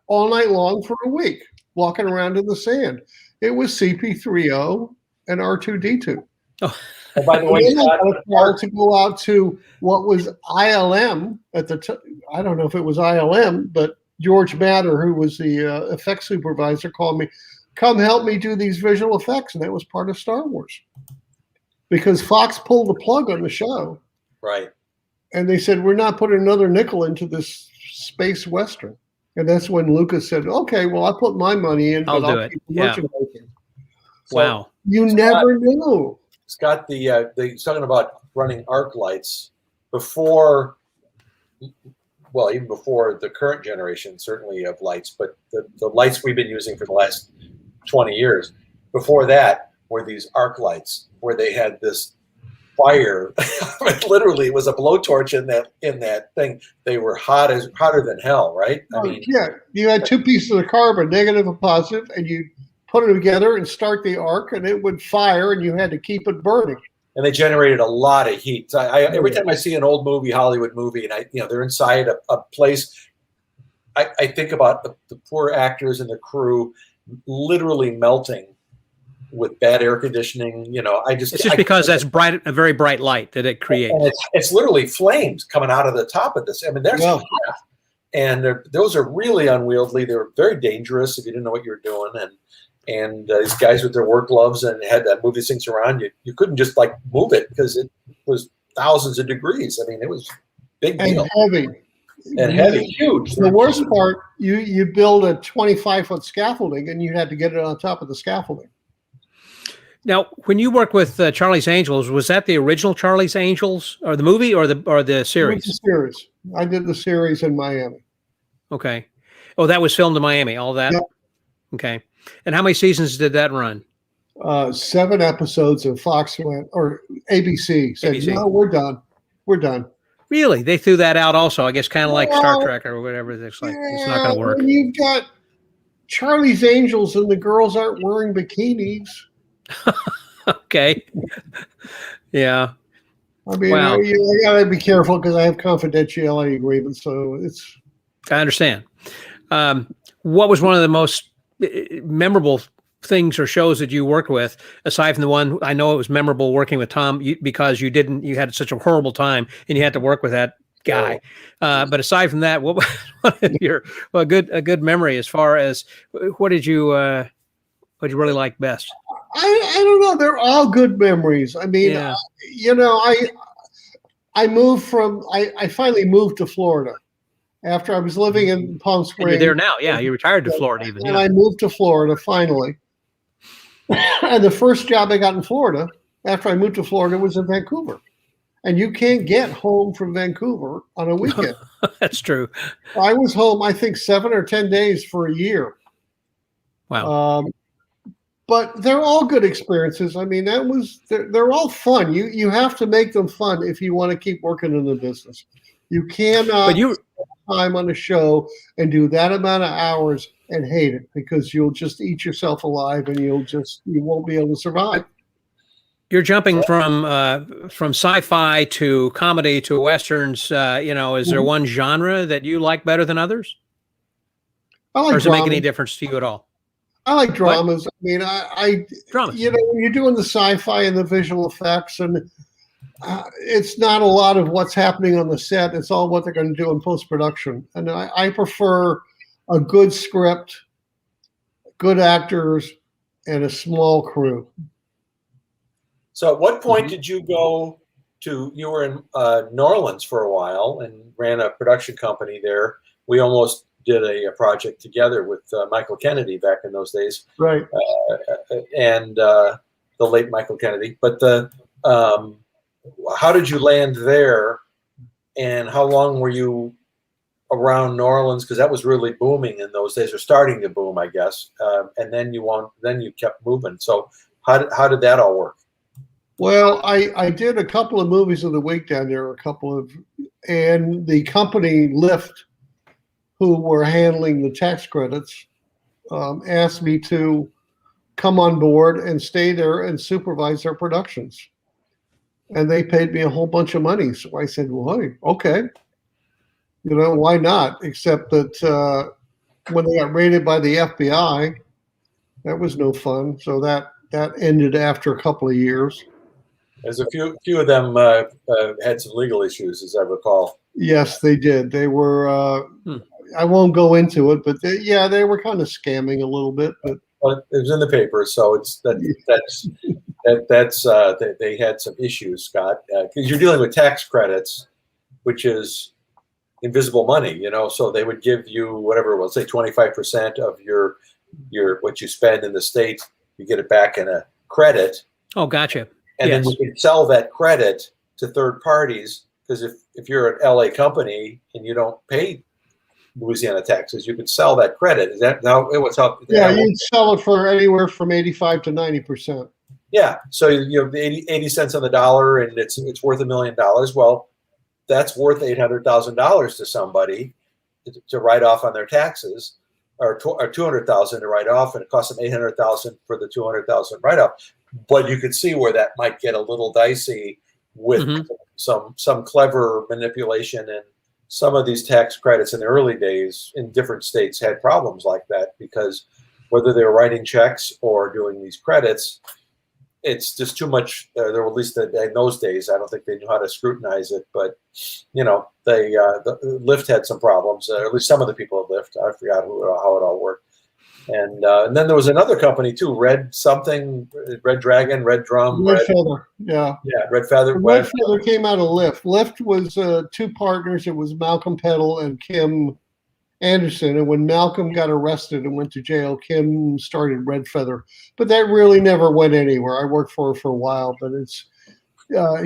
all night long for a week, walking around in the sand. It was CP3O and R2D2. Oh. And by the way, I got a call to go out to what was ILM at the time. I don't know if it was ILM, but George Matter, who was the effects supervisor, called me, come help me do these visual effects. And that was part of Star Wars. Because Fox pulled the plug on the show. Right. And they said, we're not putting another nickel into this space Western. And that's when Lucas said, okay, well, I'll put my money in, but I'll do it. keep the Yeah. merchandising. Wow. You never know. Scott, he's talking about running arc lights before, well, even before the current generation, certainly of lights, but the lights we've been using for the last 20 years, before that were these arc lights where they had this fire. Literally, it was a blowtorch in that thing. They were hotter than hell, right? I mean, yeah, you had two pieces of carbon, negative and positive, and you put them together and start the arc, and it would fire, and you had to keep it burning. And they generated a lot of heat. Every time I see an old movie, Hollywood movie, and they're inside a place, I think about the poor actors and the crew literally melting with bad air conditioning. It's just because that's a very bright light that it creates. And it's literally flames coming out of the top of this. I mean, there's and those are really unwieldy. They're very dangerous if you didn't know what you were doing. And these guys with their work gloves and had to move these things around. You couldn't just like move it because it was thousands of degrees. I mean, it was big deal. And heavy, huge. The worst part, you build a 25-foot scaffolding and you had to get it on top of the scaffolding. Now, when you work with Charlie's Angels, was that the original Charlie's Angels, or the movie, or the series? The series. I did the series in Miami. Okay. Oh, that was filmed in Miami. All that. Yep. Okay. And how many seasons did that run? 7 episodes, and Fox went, or ABC said, ABC. No, we're done. We're done. Really? They threw that out also, I guess, kind of like Star Trek or whatever. It's like, it's not going to work. When you've got Charlie's Angels and the girls aren't wearing bikinis. Okay. Yeah. I mean, wow. I got to be careful because I have confidentiality agreements, so it's... I understand. What was one of the most memorable things or shows that you worked with, aside from the one I know it was memorable working with Tom because you had such a horrible time and you had to work with that guy. But aside from that, what a good memory as far as what did you really like best? I don't know. They're all good memories. I mean, I finally moved to Florida after I was living in Palm Springs. And you're there now. Yeah. You retired to Florida even. And I moved to Florida finally. And the first job I got in Florida after I moved to Florida was in Vancouver. And you can't get home from Vancouver on a weekend. That's true. I was home, I think, 7 or 10 days for a year. Wow. But they're all good experiences. I mean, they're all fun. You have to make them fun if you want to keep working in the business. You cannot spend time on a show and do that amount of hours and hate it, because you'll just eat yourself alive and you won't be able to survive. You're jumping from sci-fi to comedy to westerns. Is there one genre that you like better than others? Or does it make any difference to you at all? I like dramas. What? I mean, I dramas. When you're doing the sci-fi and the visual effects, and it's not a lot of what's happening on the set. It's all what they're going to do in post-production. And I prefer a good script, good actors, and a small crew. So at what point did you go to, you were in New Orleans for a while and ran a production company there. We almost did a project together with Michael Kennedy back in those days. Right. And the late Michael Kennedy. But how did you land there, and how long were you around New Orleans? Because that was really booming in those days, or starting to boom, I guess. And then you kept moving. So how did that all work? Well, I did a couple of movies of the week down there, and the company L.I.F.T, who were handling the tax credits, asked me to come on board and stay there and supervise their productions. And they paid me a whole bunch of money. So I said, well, hey, okay. You know, why not? Except that when they got raided by the FBI, that was no fun. So that ended after a couple of years. There's a few of them had some legal issues, as I recall. Yes, they did. They were. I won't go into it, but they were kind of scamming a little bit. But it was in the paper, so they had some issues, Scott, because you're dealing with tax credits, which is invisible money, you know. So they would give you whatever it was, say 25% of your what you spend in the state, you get it back in a credit. Oh, gotcha. And then you can sell that credit to third parties, because if you're an LA company and you don't pay Louisiana taxes, you could sell that credit. Is that how it was? Yeah, you'd sell it for anywhere from 85 to 90%. Yeah, so you have 80 cents on the dollar, and it's worth $1 million. Well, that's worth $800,000 to somebody to write off on their taxes, or $200,000 to write off, and it costs them $800,000 for the $200,000 write off. But you could see where that might get a little dicey with some clever manipulation, and some of these tax credits in the early days in different states had problems like that, because whether they were writing checks or doing these credits, it's just too much. There were, at least in those days, I don't think they knew how to scrutinize it. But you know, the L.I.F.T had some problems. At least some of the people at L.I.F.T. I forgot how it all worked. And then there was another company too, Red Dragon, Red Drum, Red Feather. Yeah, Red Feather. Red Feather came out of L.I.F.T. L.I.F.T was two partners. It was Malcolm Peddle and Kim Anderson. And when Malcolm got arrested and went to jail, Kim started Red Feather. But that really never went anywhere. I worked for her for a while, but it's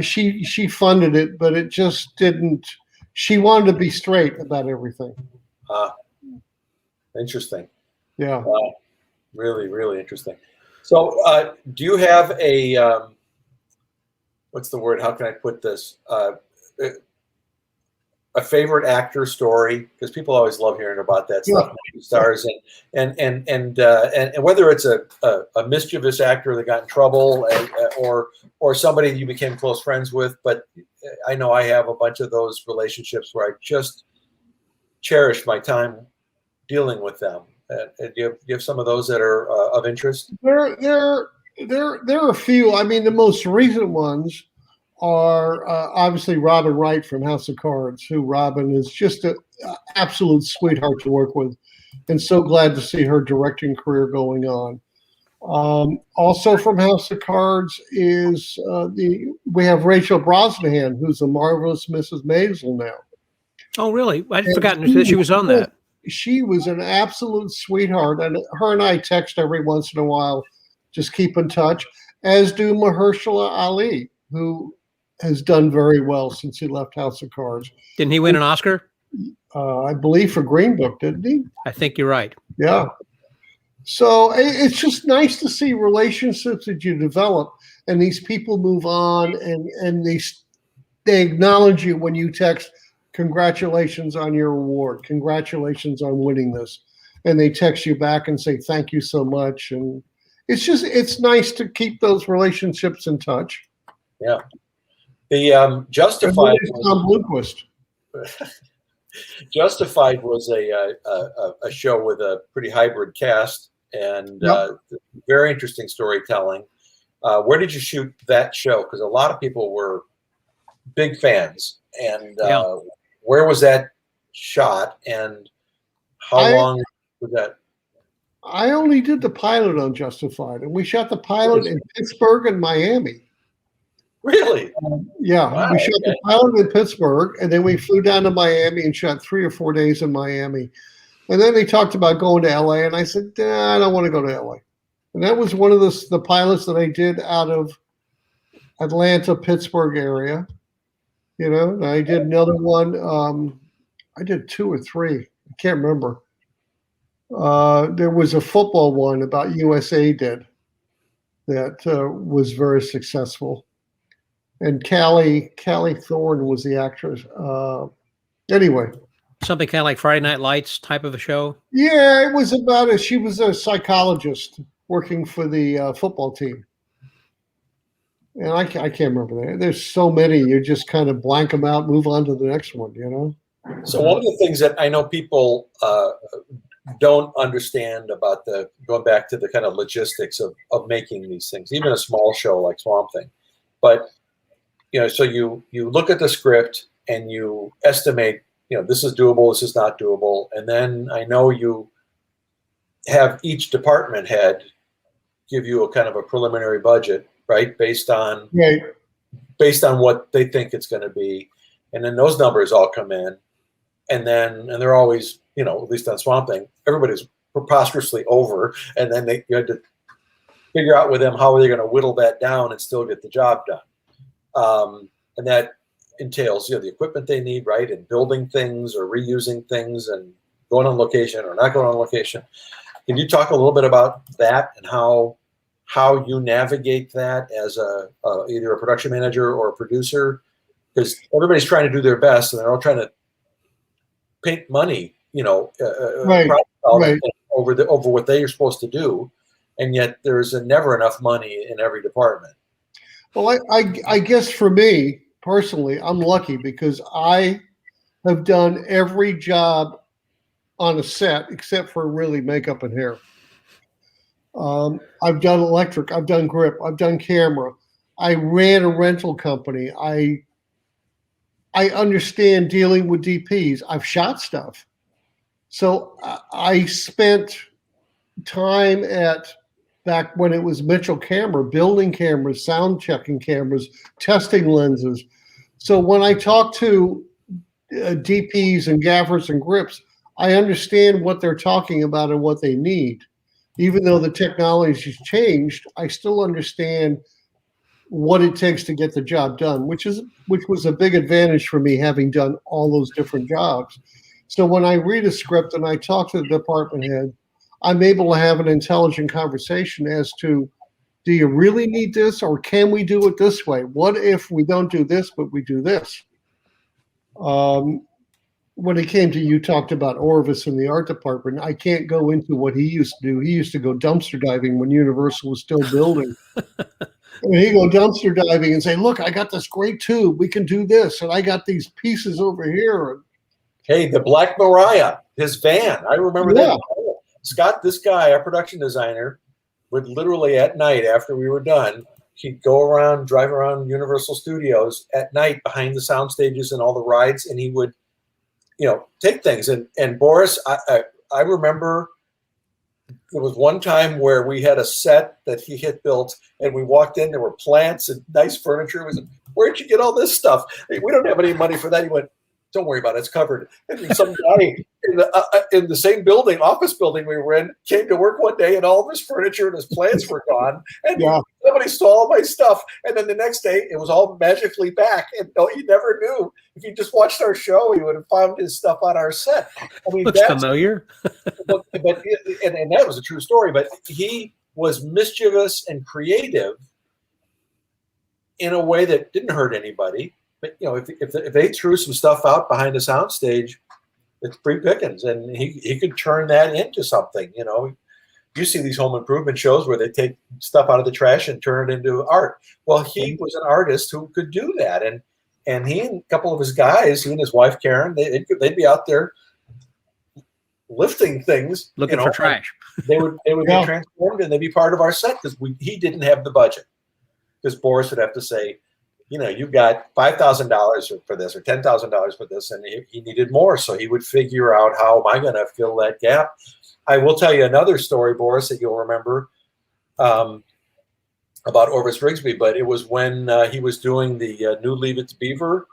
she funded it, but it just didn't. She wanted to be straight about everything. Interesting. Yeah. Really, really interesting. So do you have a, what's the word? How can I put this? A favorite actor story? Because people always love hearing about that stuff. Yeah. Stars and whether it's a mischievous actor that got in trouble or somebody you became close friends with. But I know I have a bunch of those relationships where I just cherished my time dealing with them. Do you have some of those that are of interest? There are a few. I mean, the most recent ones are obviously Robin Wright from House of Cards, who Robin is just an absolute sweetheart to work with, and so glad to see her directing career going on. Also from House of Cards is we have Rachel Brosnahan, who's a marvelous Mrs. Maisel now. Oh, really? I'd forgotten that she was on that. She was an absolute sweetheart, and her and I text every once in a while, just keep in touch, as do Mahershala Ali, who has done very well since he left House of Cards. Didn't he win an Oscar? I believe for Green Book, didn't he? I think you're right. Yeah. So it's just nice to see relationships that you develop, and these people move on, and they acknowledge you when you text, congratulations on your award. Congratulations on winning this. And they text you back and say, thank you so much. And it's nice to keep those relationships in touch. Yeah. The Justified. Tom Blomquist. Justified was a show with a pretty hybrid cast and very interesting storytelling. Where did you shoot that show? Because a lot of people were big fans. And where was that shot, and how long was that? I only did the pilot on Justified, and we shot the pilot in Pittsburgh and Miami. Really? Yeah. Wow, we shot the pilot in Pittsburgh, and then we flew down to Miami and shot 3 or 4 days in Miami. And then they talked about going to LA, and I said, I don't want to go to LA. And that was one of the pilots that I did out of Atlanta, Pittsburgh area. You know, and I did another one. I did 2 or 3. I can't remember. There was a football one about USA did that was very successful. And Callie Thorne was the actress. Anyway. Something kind of like Friday Night Lights type of a show? Yeah, it was about she was a psychologist working for the football team. And I can't remember that. There's so many, you just kind of blank them out, move on to the next one, you know? So one of the things that I know people don't understand about going back to the kind of logistics of making these things, even a small show like Swamp Thing. But, so you look at the script and you estimate, this is doable, this is not doable. And then I know you have each department head give you a kind of a preliminary budget, right? Based on what they think it's going to be. And then those numbers all come in. And they're always, at least on Swamp Thing, everybody's preposterously over. And then you had to figure out with them how are they going to whittle that down and still get the job done. And that entails, the equipment they need, right? And building things or reusing things and going on location or not going on location. Can you talk a little bit about that and how you navigate that as either a production manager or a producer? Because everybody's trying to do their best and they're all trying to paint money, right. over what they are supposed to do, and yet there's never enough money in every department. Well, I guess for me personally, I'm lucky because I have done every job on a set except for really makeup and hair. I've done electric, I've done grip, I've done camera. I ran a rental company. I understand dealing with DPs. I've shot stuff. So I spent time back when it was Mitchell Camera, building cameras, sound checking cameras, testing lenses. So when I talk to DPs and gaffers and grips, I understand what they're talking about and what they need. Even though the technology's changed, I still understand what it takes to get the job done, which was a big advantage for me having done all those different jobs. So when I read a script and I talk to the department head, I'm able to have an intelligent conversation as to, do you really need this or can we do it this way? What if we don't do this, but we do this? When it came to, you talked about Orvis in the art department. I can't go into what he used to do. He used to go dumpster diving when Universal was still building. And he'd go dumpster diving and say, look, I got this great tube. We can do this. And I got these pieces over here. Hey, the Black Mariah, his van. I remember that. Scott, this guy, our production designer, would literally at night after we were done, he'd drive around Universal Studios at night behind the sound stages and all the rides. And he would, take things. And Boris, I remember there was one time where we had a set that he had built and we walked in, there were plants and nice furniture. It was, where'd you get all this stuff? Hey, we don't have any money for that. He went, don't worry about it, it's covered. And some guy in the same building, office building we were in, came to work one day and all of his furniture and his plants were gone. And somebody stole all my stuff. And then the next day it was all magically back. And he never knew. If he just watched our show, he would have found his stuff on our set. I mean, looks familiar. but and that was a true story. But he was mischievous and creative in a way that didn't hurt anybody. But if they threw some stuff out behind the soundstage, it's free pickings, and he could turn that into something. You see these home improvement shows where they take stuff out of the trash and turn it into art. Well, he was an artist who could do that, and he and a couple of his guys, he and his wife Karen, they'd be out there lifting things, looking for trash. They would be transformed, and they'd be part of our set because he didn't have the budget. Because Boris would have to say, you got $5,000 for this or $10,000 for this, and he needed more. So he would figure out, how am I going to fill that gap? I will tell you another story, Boris, that you'll remember about Orvis Rigsby, but it was when he was doing the new Leave It to Beaver,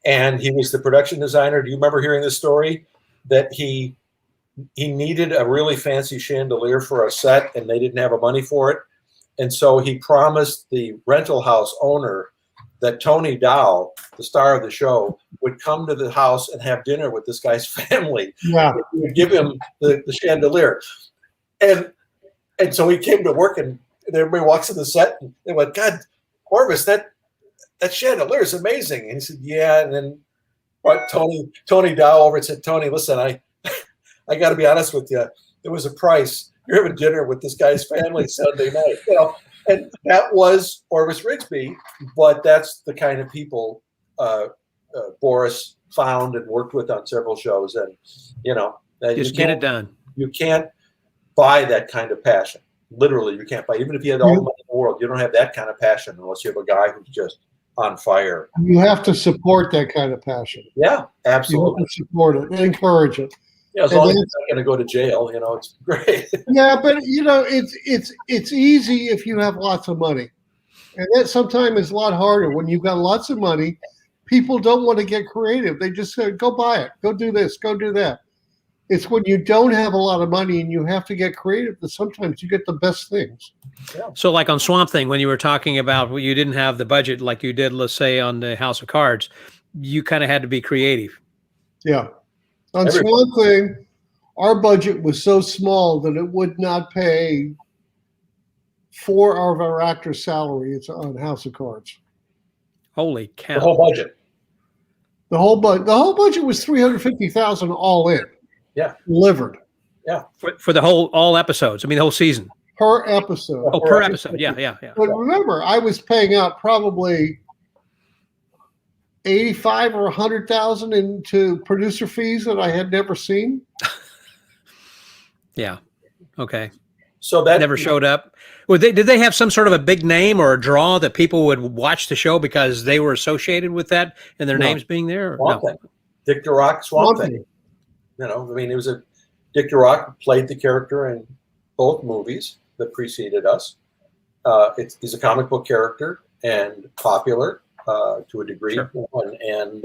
and he was the production designer. Do you remember hearing this story? That he needed a really fancy chandelier for a set, and they didn't have the money for it. And so he promised the rental house owner that Tony Dow, the star of the show, would come to the house and have dinner with this guy's family. Yeah. He would give him the chandelier. And so he came to work, and everybody walks in the set, and they went, God, Orvis, that chandelier is amazing. And he said, yeah. And then Tony Dow over and said, Tony, listen, I got to be honest with you. There was a price. You're having dinner with this guy's family Sunday night. And that was Orvis Rigsby, but that's the kind of people Boris found and worked with on several shows, and Just get it done. You can't buy that kind of passion. Literally, you can't buy. Even if you had all the money in the world, you don't have that kind of passion unless you have a guy who's just on fire. You have to support that kind of passion. Yeah, absolutely. You have to support it and encourage it. Yeah, as long as it's not going to go to jail, it's great. Yeah, but it's easy if you have lots of money, and that sometimes is a lot harder when you've got lots of money. People don't want to get creative; they just say, "Go buy it, go do this, go do that." It's when you don't have a lot of money and you have to get creative that sometimes you get the best things. Yeah. So like on Swamp Thing, when you were talking about you didn't have the budget like you did, let's say, on the House of Cards, you kind of had to be creative. Yeah. On Swamp Thing, our budget was so small that it would not pay 4 of our actors' salary. It's on House of Cards. Holy cow. The whole budget. The whole budget was $350,000 all in. Yeah. Delivered. Yeah. For the all episodes. I mean, the whole season. Per episode. Oh, per episode. Yeah. But remember, I was paying out probably $85,000 or $100,000 into producer fees that I had never seen. Yeah. Okay. So that never showed up. Did they have some sort of a big name or a draw that people would watch the show because they were associated with that and their names being there? Swamp Thing. Dick DeRock, Swamp Thing. It was Dick DeRock played the character in both movies that preceded us. He's a comic book character and popular to a degree. Sure. And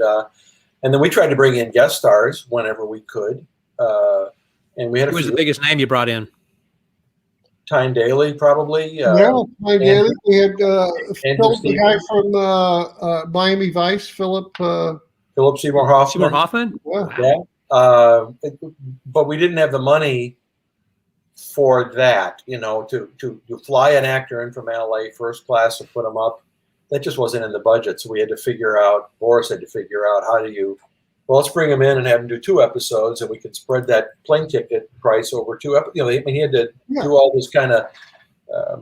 then we tried to bring in guest stars whenever we could. And we had Who was the biggest name you brought in? Tyne Daly, probably. Tyne Daly. We had Philip, the guy from Miami Vice, Philip Seymour Hoffman. Seymour Hoffman? Yeah. But we didn't have the money for that, to fly an actor in from LA first class and put him up. That just wasn't in the budget. So we had to Boris had to figure out let's bring him in and have him do 2 episodes, and we can spread that plane ticket price over 2 episodes. He had to do all this kind of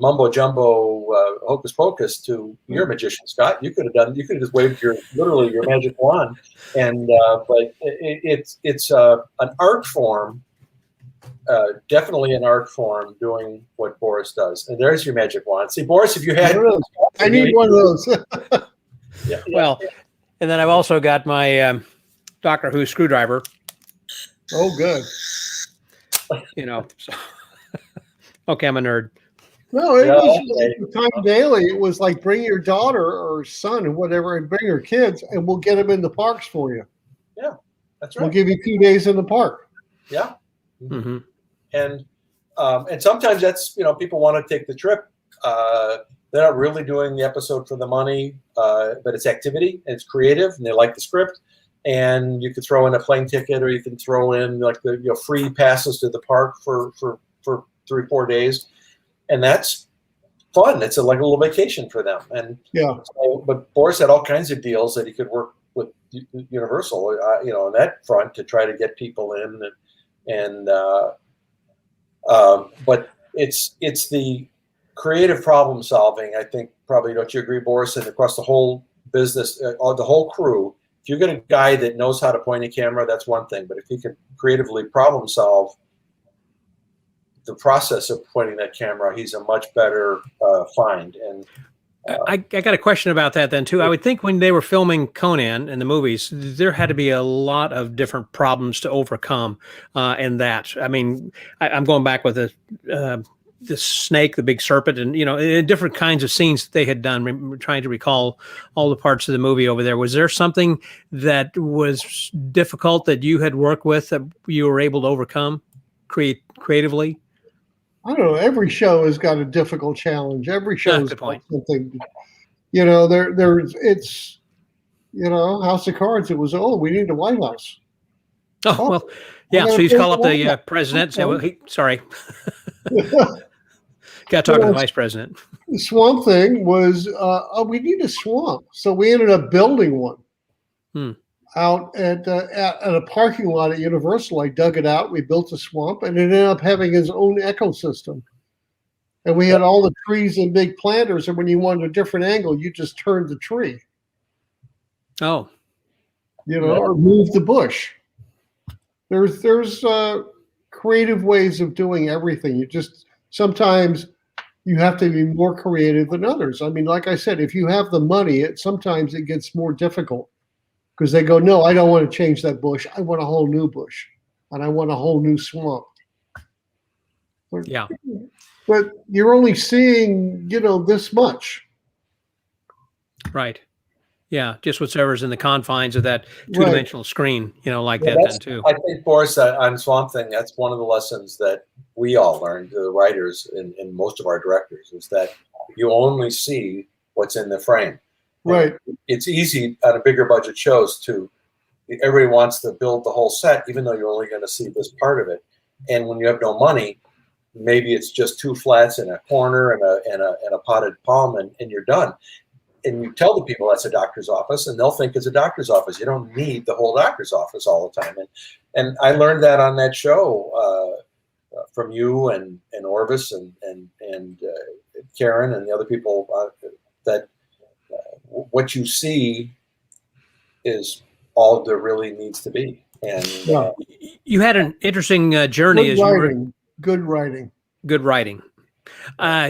mumbo jumbo hocus pocus to your magician, Scott. You could have just waved your magic wand, and but it's an art form, definitely an art form doing what Boris does. And there's your magic wand. See, Boris, if you had, I need one of those. Yeah. Well, and then I've also got my Doctor Who screwdriver. Oh, good. So okay, I'm a nerd. No, it was Tyne Daly. It was like bring your daughter or son or whatever and bring your kids and we'll get them in the parks for you. Yeah, that's right. We'll give you 2 days in the park. Yeah. Mm-hmm. And sometimes that's, people want to take the trip. They're not really doing the episode for the money, but it's activity and it's creative and they like the script. And you could throw in a plane ticket, or you can throw in like the free passes to the park for 3-4 days, and that's fun. It's like a little vacation for them. And but Boris had all kinds of deals that he could work with Universal, on that front to try to get people in, but it's the creative problem solving. I think probably, don't you agree, Boris? And across the whole business, the whole crew. If you get a guy that knows how to point a camera, that's one thing. But if he can creatively problem solve the process of pointing that camera, he's a much better find. And I got a question about that then too. I would think when they were filming Conan in the movies, there had to be a lot of different problems to overcome in that. I mean, I'm going back with the snake, the big serpent, and different kinds of scenes that they had done. We're trying to recall all the parts of the movie over there. Was there something that was difficult that you had worked with that you were able to overcome creatively? I don't know. Every show has got a difficult challenge. Every show has got something. It's House of Cards. It was we need the White House. Oh well, yeah. So you call up the president and say, "Well, sorry." Got to talk to the vice president. The Swamp Thing was, we need a swamp. So we ended up building one out at a parking lot at Universal. I dug it out. We built a swamp and it ended up having its own ecosystem. And we had all the trees and big planters. And when you wanted a different angle, you just turned the tree. Oh. or move the bush. There's creative ways of doing everything. You just sometimes you have to be more creative than others. I mean, like I said, if you have the money, sometimes it gets more difficult because they go, no, I don't want to change that bush. I want a whole new bush, and I want a whole new swamp. But you're only seeing, this much. Right. Yeah, just whatever's in the confines of that two-dimensional screen, like that then too. I think, Boris, on Swamp Thing, that's one of the lessons that we all learned, the writers and most of our directors, is that you only see what's in the frame. Right. And it's easy on a bigger budget shows everybody wants to build the whole set, even though you're only going to see this part of it. And when you have no money, maybe it's just 2 flats in a corner and a potted palm, and you're done. And you tell the people that's a doctor's office, and they'll think it's a doctor's office. You don't need the whole doctor's office all the time. And I learned that on that show from you and Orvis and Karen and the other people, that what you see is all there really needs to be. And you had an interesting journey. Good writing.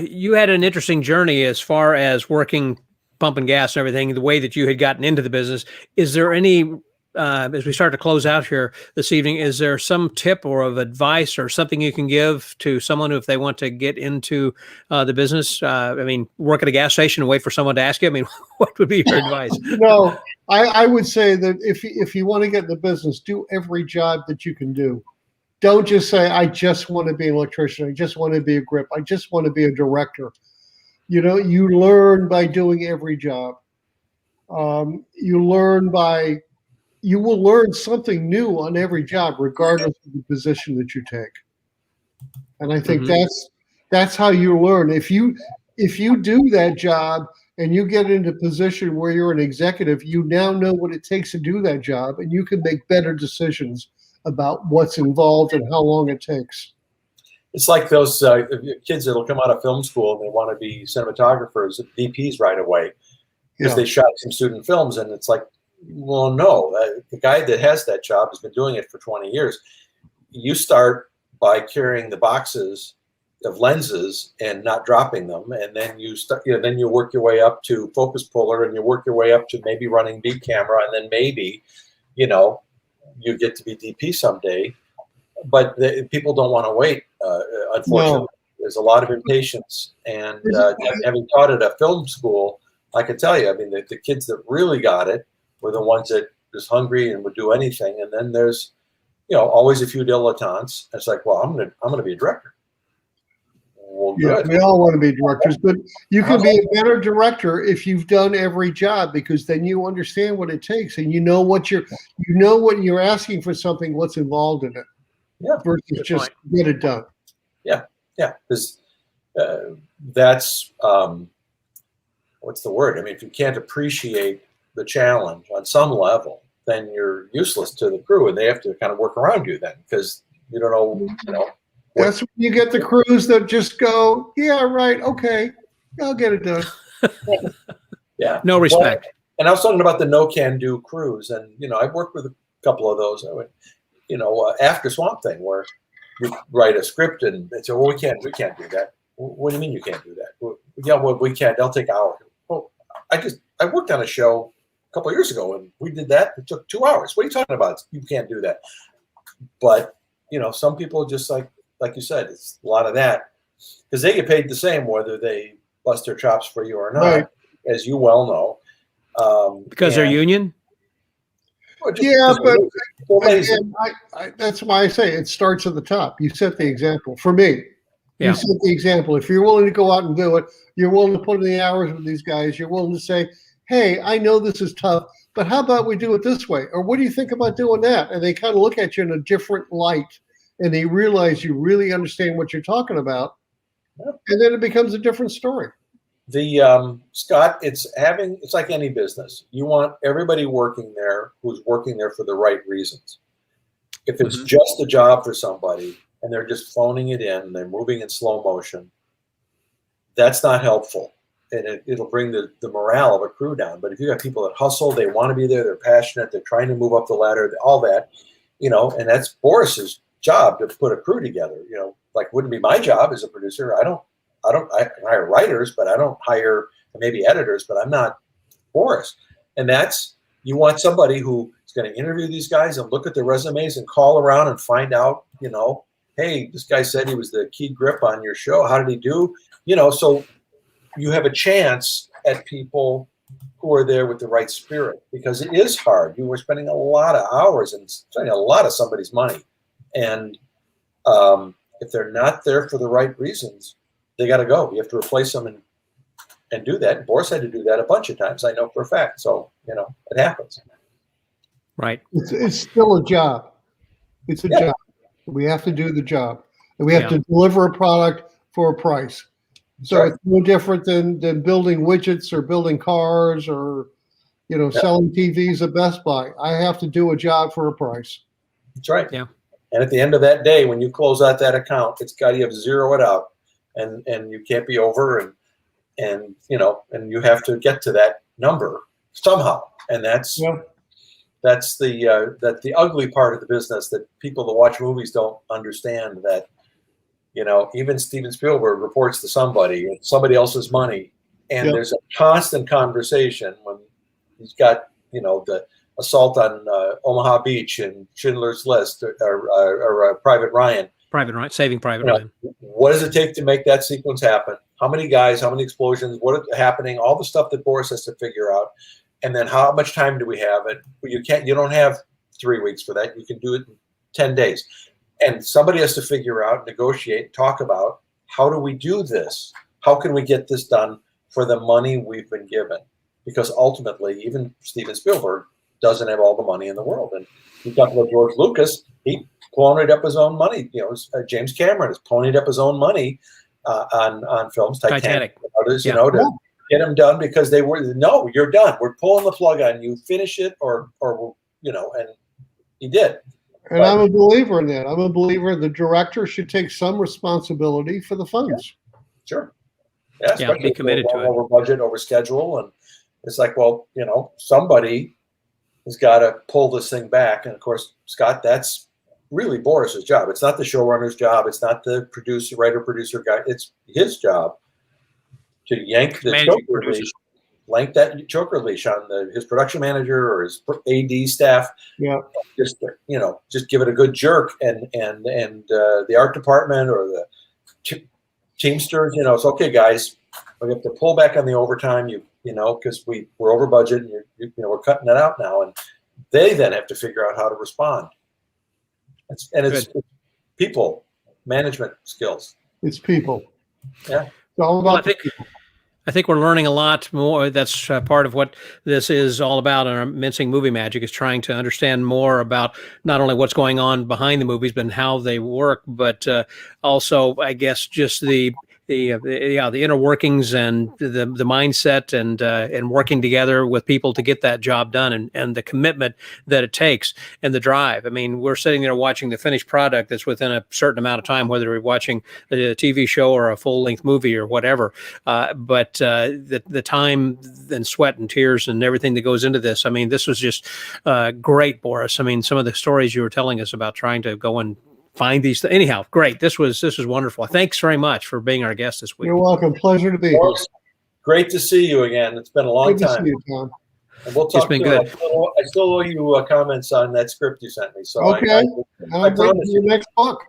You had an interesting journey as far as working pumping gas and everything, the way that you had gotten into the business. Is there any, as we start to close out here this evening, is there some tip or of advice or something you can give to someone if they want to get into the business? I mean, work at a gas station and wait for someone to ask you? I mean, what would be your advice? No, I would say that if you want to get in the business, do every job that you can do. Don't just say, I just want to be an electrician. I just want to be a grip. I just want to be a director. You learn by doing every job. You will learn something new on every job, regardless of the position that you take. And I think that's how you learn. If you do that job and you get into a position where you're an executive, you now know what it takes to do that job, and you can make better decisions about what's involved and how long it takes. It's like those kids that'll come out of film school and they want to be cinematographers, DPs right away, because they shot some student films. And it's like, well, no, the guy that has that job has been doing it for 20 years. You start by carrying the boxes of lenses and not dropping them, and then you start. Then you work your way up to focus puller, and you work your way up to maybe running beat camera, and then maybe, you get to be DP someday. But people don't want to wait. Unfortunately, there's a lot of impatience, and having taught at a film school, I can tell you, I mean, the kids that really got it were the ones that was hungry and would do anything. And then there's, always a few dilettantes. It's like, well, I'm gonna be a director. Well, good. We all want to be directors, but you can be a better director if you've done every job, because then you understand what it takes, and you know what you're asking for something, what's involved in it. Yeah, versus just get it done. Yeah, because that's what's the word? I mean, if you can't appreciate the challenge on some level, then you're useless to the crew, and they have to kind of work around you then, because you don't know. That's when you get the crews that just go, yeah, right, okay, I'll get it done. Yeah, no respect. Well, and I was talking about the no-can-do crews, and I've worked with a couple of those. After Swamp Thing, where you write a script and they say, well, we can't do that. What do you mean you can't do that? Well, we can't. They'll take hours. Well, I worked on a show a couple of years ago, and we did that. It took 2 hours. What are you talking about? You can't do that. But some people just like you said, it's a lot of that, because they get paid the same whether they bust their chops for you or not, right, as you well know. Because they're union. Yeah, but again, that's why I say it starts at the top. You set the example. For me, you set the example. If you're willing to go out and do it, you're willing to put in the hours with these guys, you're willing to say, hey, I know this is tough, but how about we do it this way? Or what do you think about doing that? And they kind of look at you in a different light, and they realize you really understand what you're talking about. And then it becomes a different story. Scott, it's like any business. You want everybody working there who's working there for the right reasons. If it's just a job for somebody and they're just phoning it in, they're moving in slow motion, that's not helpful. it'll bring the morale of a crew down. But if you got people that hustle, they want to be there, they're passionate, they're trying to move up the ladder, all that, and that's Boris's job to put a crew together. Like wouldn't be my job as a producer. I hire writers, but I don't hire maybe editors, but I'm not Boris. And you want somebody who is going to interview these guys and look at their resumes and call around and find out, hey, this guy said he was the key grip on your show. How did he do? So you have a chance at people who are there with the right spirit, because it is hard. You were spending a lot of hours and spending a lot of somebody's money. And if they're not there for the right reasons, they got to go. You have to replace them and do that. Boris had to do that a bunch of times, I know for a fact. So, it happens. Right. It's still a job. It's a job. We have to do the job. And we have to deliver a product for a price. So it's no different than building widgets or building cars or, selling TVs at Best Buy. I have to do a job for a price. That's right. Yeah. And at the end of that day, when you close out that account, you have to zero it out, and you can't be over, and you have to get to that number somehow. And that's the ugly part of the business that people that watch movies don't understand. That even Steven Spielberg reports to somebody, it's somebody else's money, and there's a constant conversation when he's got the assault on Omaha Beach and Schindler's List or Private Ryan. Saving Private Ryan. What does it take to make that sequence happen? How many guys? How many explosions? What is happening? All the stuff that Boris has to figure out, and then how much time do we have? And you don't have 3 weeks for that. You can do it in 10 days. And somebody has to figure out, negotiate, talk about, how do we do this? How can we get this done for the money we've been given? Because ultimately, even Steven Spielberg doesn't have all the money in the world. And you talk about George Lucas, he ponied up his own money. James Cameron has ponied up his own money on films, Titanic and others, to get them done, because they were, no, you're done. We're pulling the plug on you. Finish it, or and he did. And I'm a believer in that. I'm a believer the director should take some responsibility for the funds. Sure. Yeah, be committed to it. Over budget, over schedule. And it's like, well, somebody has got to pull this thing back. And of course, Scott, that's really Boris's job. It's not the showrunner's job. It's not the writer-producer guy. It's his job to yank that choker leash on his production manager or his AD staff. Yeah, just give it a good jerk, and the art department or the Teamsters. It's okay, guys. We have to pull back on the overtime. Because we're over budget, and we're cutting it out now, and they then have to figure out how to respond. It's people management skills. It's people. Yeah, it's all about people. I think we're learning a lot more. That's part of what this is all about in our Mincing Movie Magic, is trying to understand more about not only what's going on behind the movies, but how they work, but also, I guess, just the inner workings and the mindset and working together with people to get that job done, and the commitment that it takes and the drive. I mean, we're sitting there watching the finished product that's within a certain amount of time, whether we're watching a TV show or a full-length movie or whatever. But the time and sweat and tears and everything that goes into this. I mean, this was just great, Boris. I mean, some of the stories you were telling us about trying to go and find these. Anyhow, great. This was wonderful. Thanks very much for being our guest this week. You're welcome. Pleasure to be here. Great to see you again. It's been a long time. Good to see you, Tom. And we'll talk. It's been good. I still owe you comments on that script you sent me. So okay, I promise you. Next book.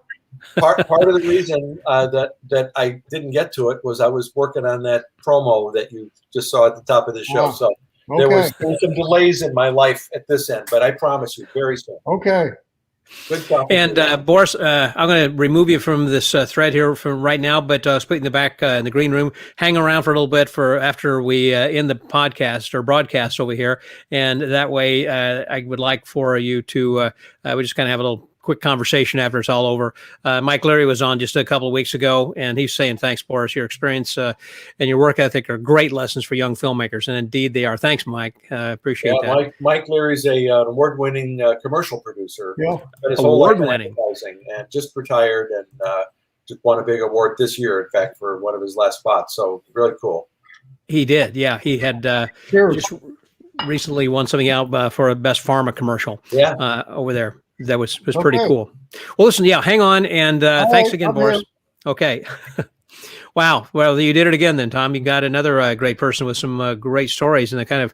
Part of the reason that I didn't get to it was I was working on that promo that you just saw at the top of the show. So there was some delays in my life at this end, but I promise you, very soon. Okay. Good talking. And Boris, I'm going to remove you from this thread here from right now, but split in the back in the green room. Hang around for a little bit for after we end the podcast or broadcast over here, and that way I would like for you to we just kind of have a little quick conversation after it's all over. Mike Leary was on just a couple of weeks ago, and he's saying, thanks, Boris. Your experience and your work ethic are great lessons for young filmmakers, and indeed they are. Thanks, Mike. Appreciate that. Mike Leary's an award-winning commercial producer. Yeah, award-winning. And just retired, and just won a big award this year, in fact, for one of his last spots. So really cool. He did. Yeah. He had just recently won something out for a best pharma commercial over there. That was pretty cool. Well, listen, hang on. And thanks again, Boris. Okay. Wow. Well, you did it again then, Tom. You got another great person with some great stories, and it kind of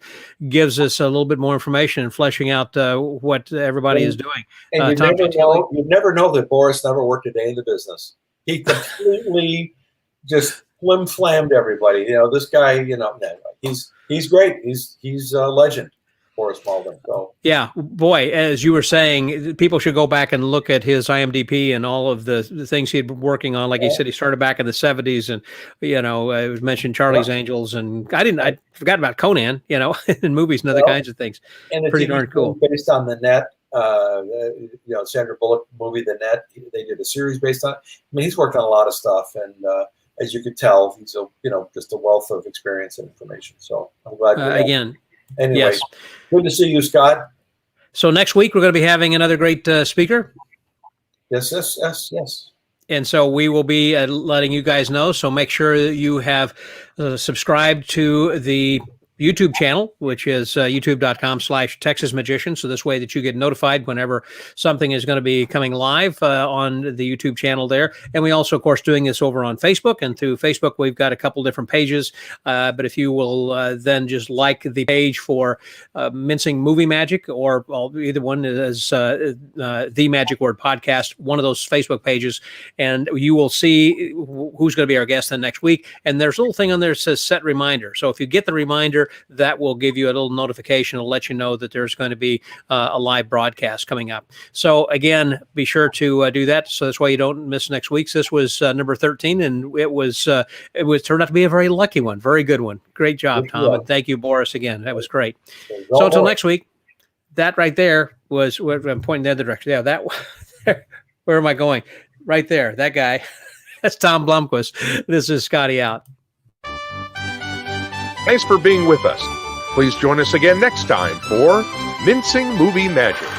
gives us a little bit more information and fleshing out what everybody is doing. And you never know that Boris never worked a day in the business. He completely just flim-flammed everybody. This guy, he's great. He's a legend. Boris Malden. So yeah, boy, as you were saying, people should go back and look at his IMDb and all of the things he'd been working on. Like he said, he started back in the 70s, and it was mentioned Charlie's Angels, and I forgot about Conan, in movies and other kinds of things. And pretty darn cool. Based on The Net, Sandra Bullock movie, The Net. They did a series based on it. I mean, he's worked on a lot of stuff, and as you could tell, he's just a wealth of experience and information. So I'm glad. Again. Anyway, yes. Good to see you, Scott. So next week we're going to be having another great speaker. Yes. And so we will be letting you guys know. So make sure that you have subscribed to the YouTube channel, which is youtube.com/Texas Magician. So this way that you get notified whenever something is going to be coming live on the YouTube channel there. And we also, of course, doing this over on Facebook. And through Facebook, we've got a couple different pages. But if you will then just like the page for Mincing Movie Magic, or either one is The Magic Word Podcast, one of those Facebook pages, and you will see who's going to be our guest then next week. And there's a little thing on there that says set reminder. So if you get the reminder, that will give you a little notification. It'll let you know that there's going to be a live broadcast coming up. So again, be sure to do that. So that's why you don't miss next week's. This was number 13, and it turned out to be a very lucky one, very good one. Great job, Tom, and thank you, Boris, again. That was great. So until next week, that right there was what I'm pointing the other direction. Yeah, that. Where am I going? Right there, that guy. That's Tom Blomquist. This is Scotty out. Thanks for being with us. Please join us again next time for Mincing Movie Magic.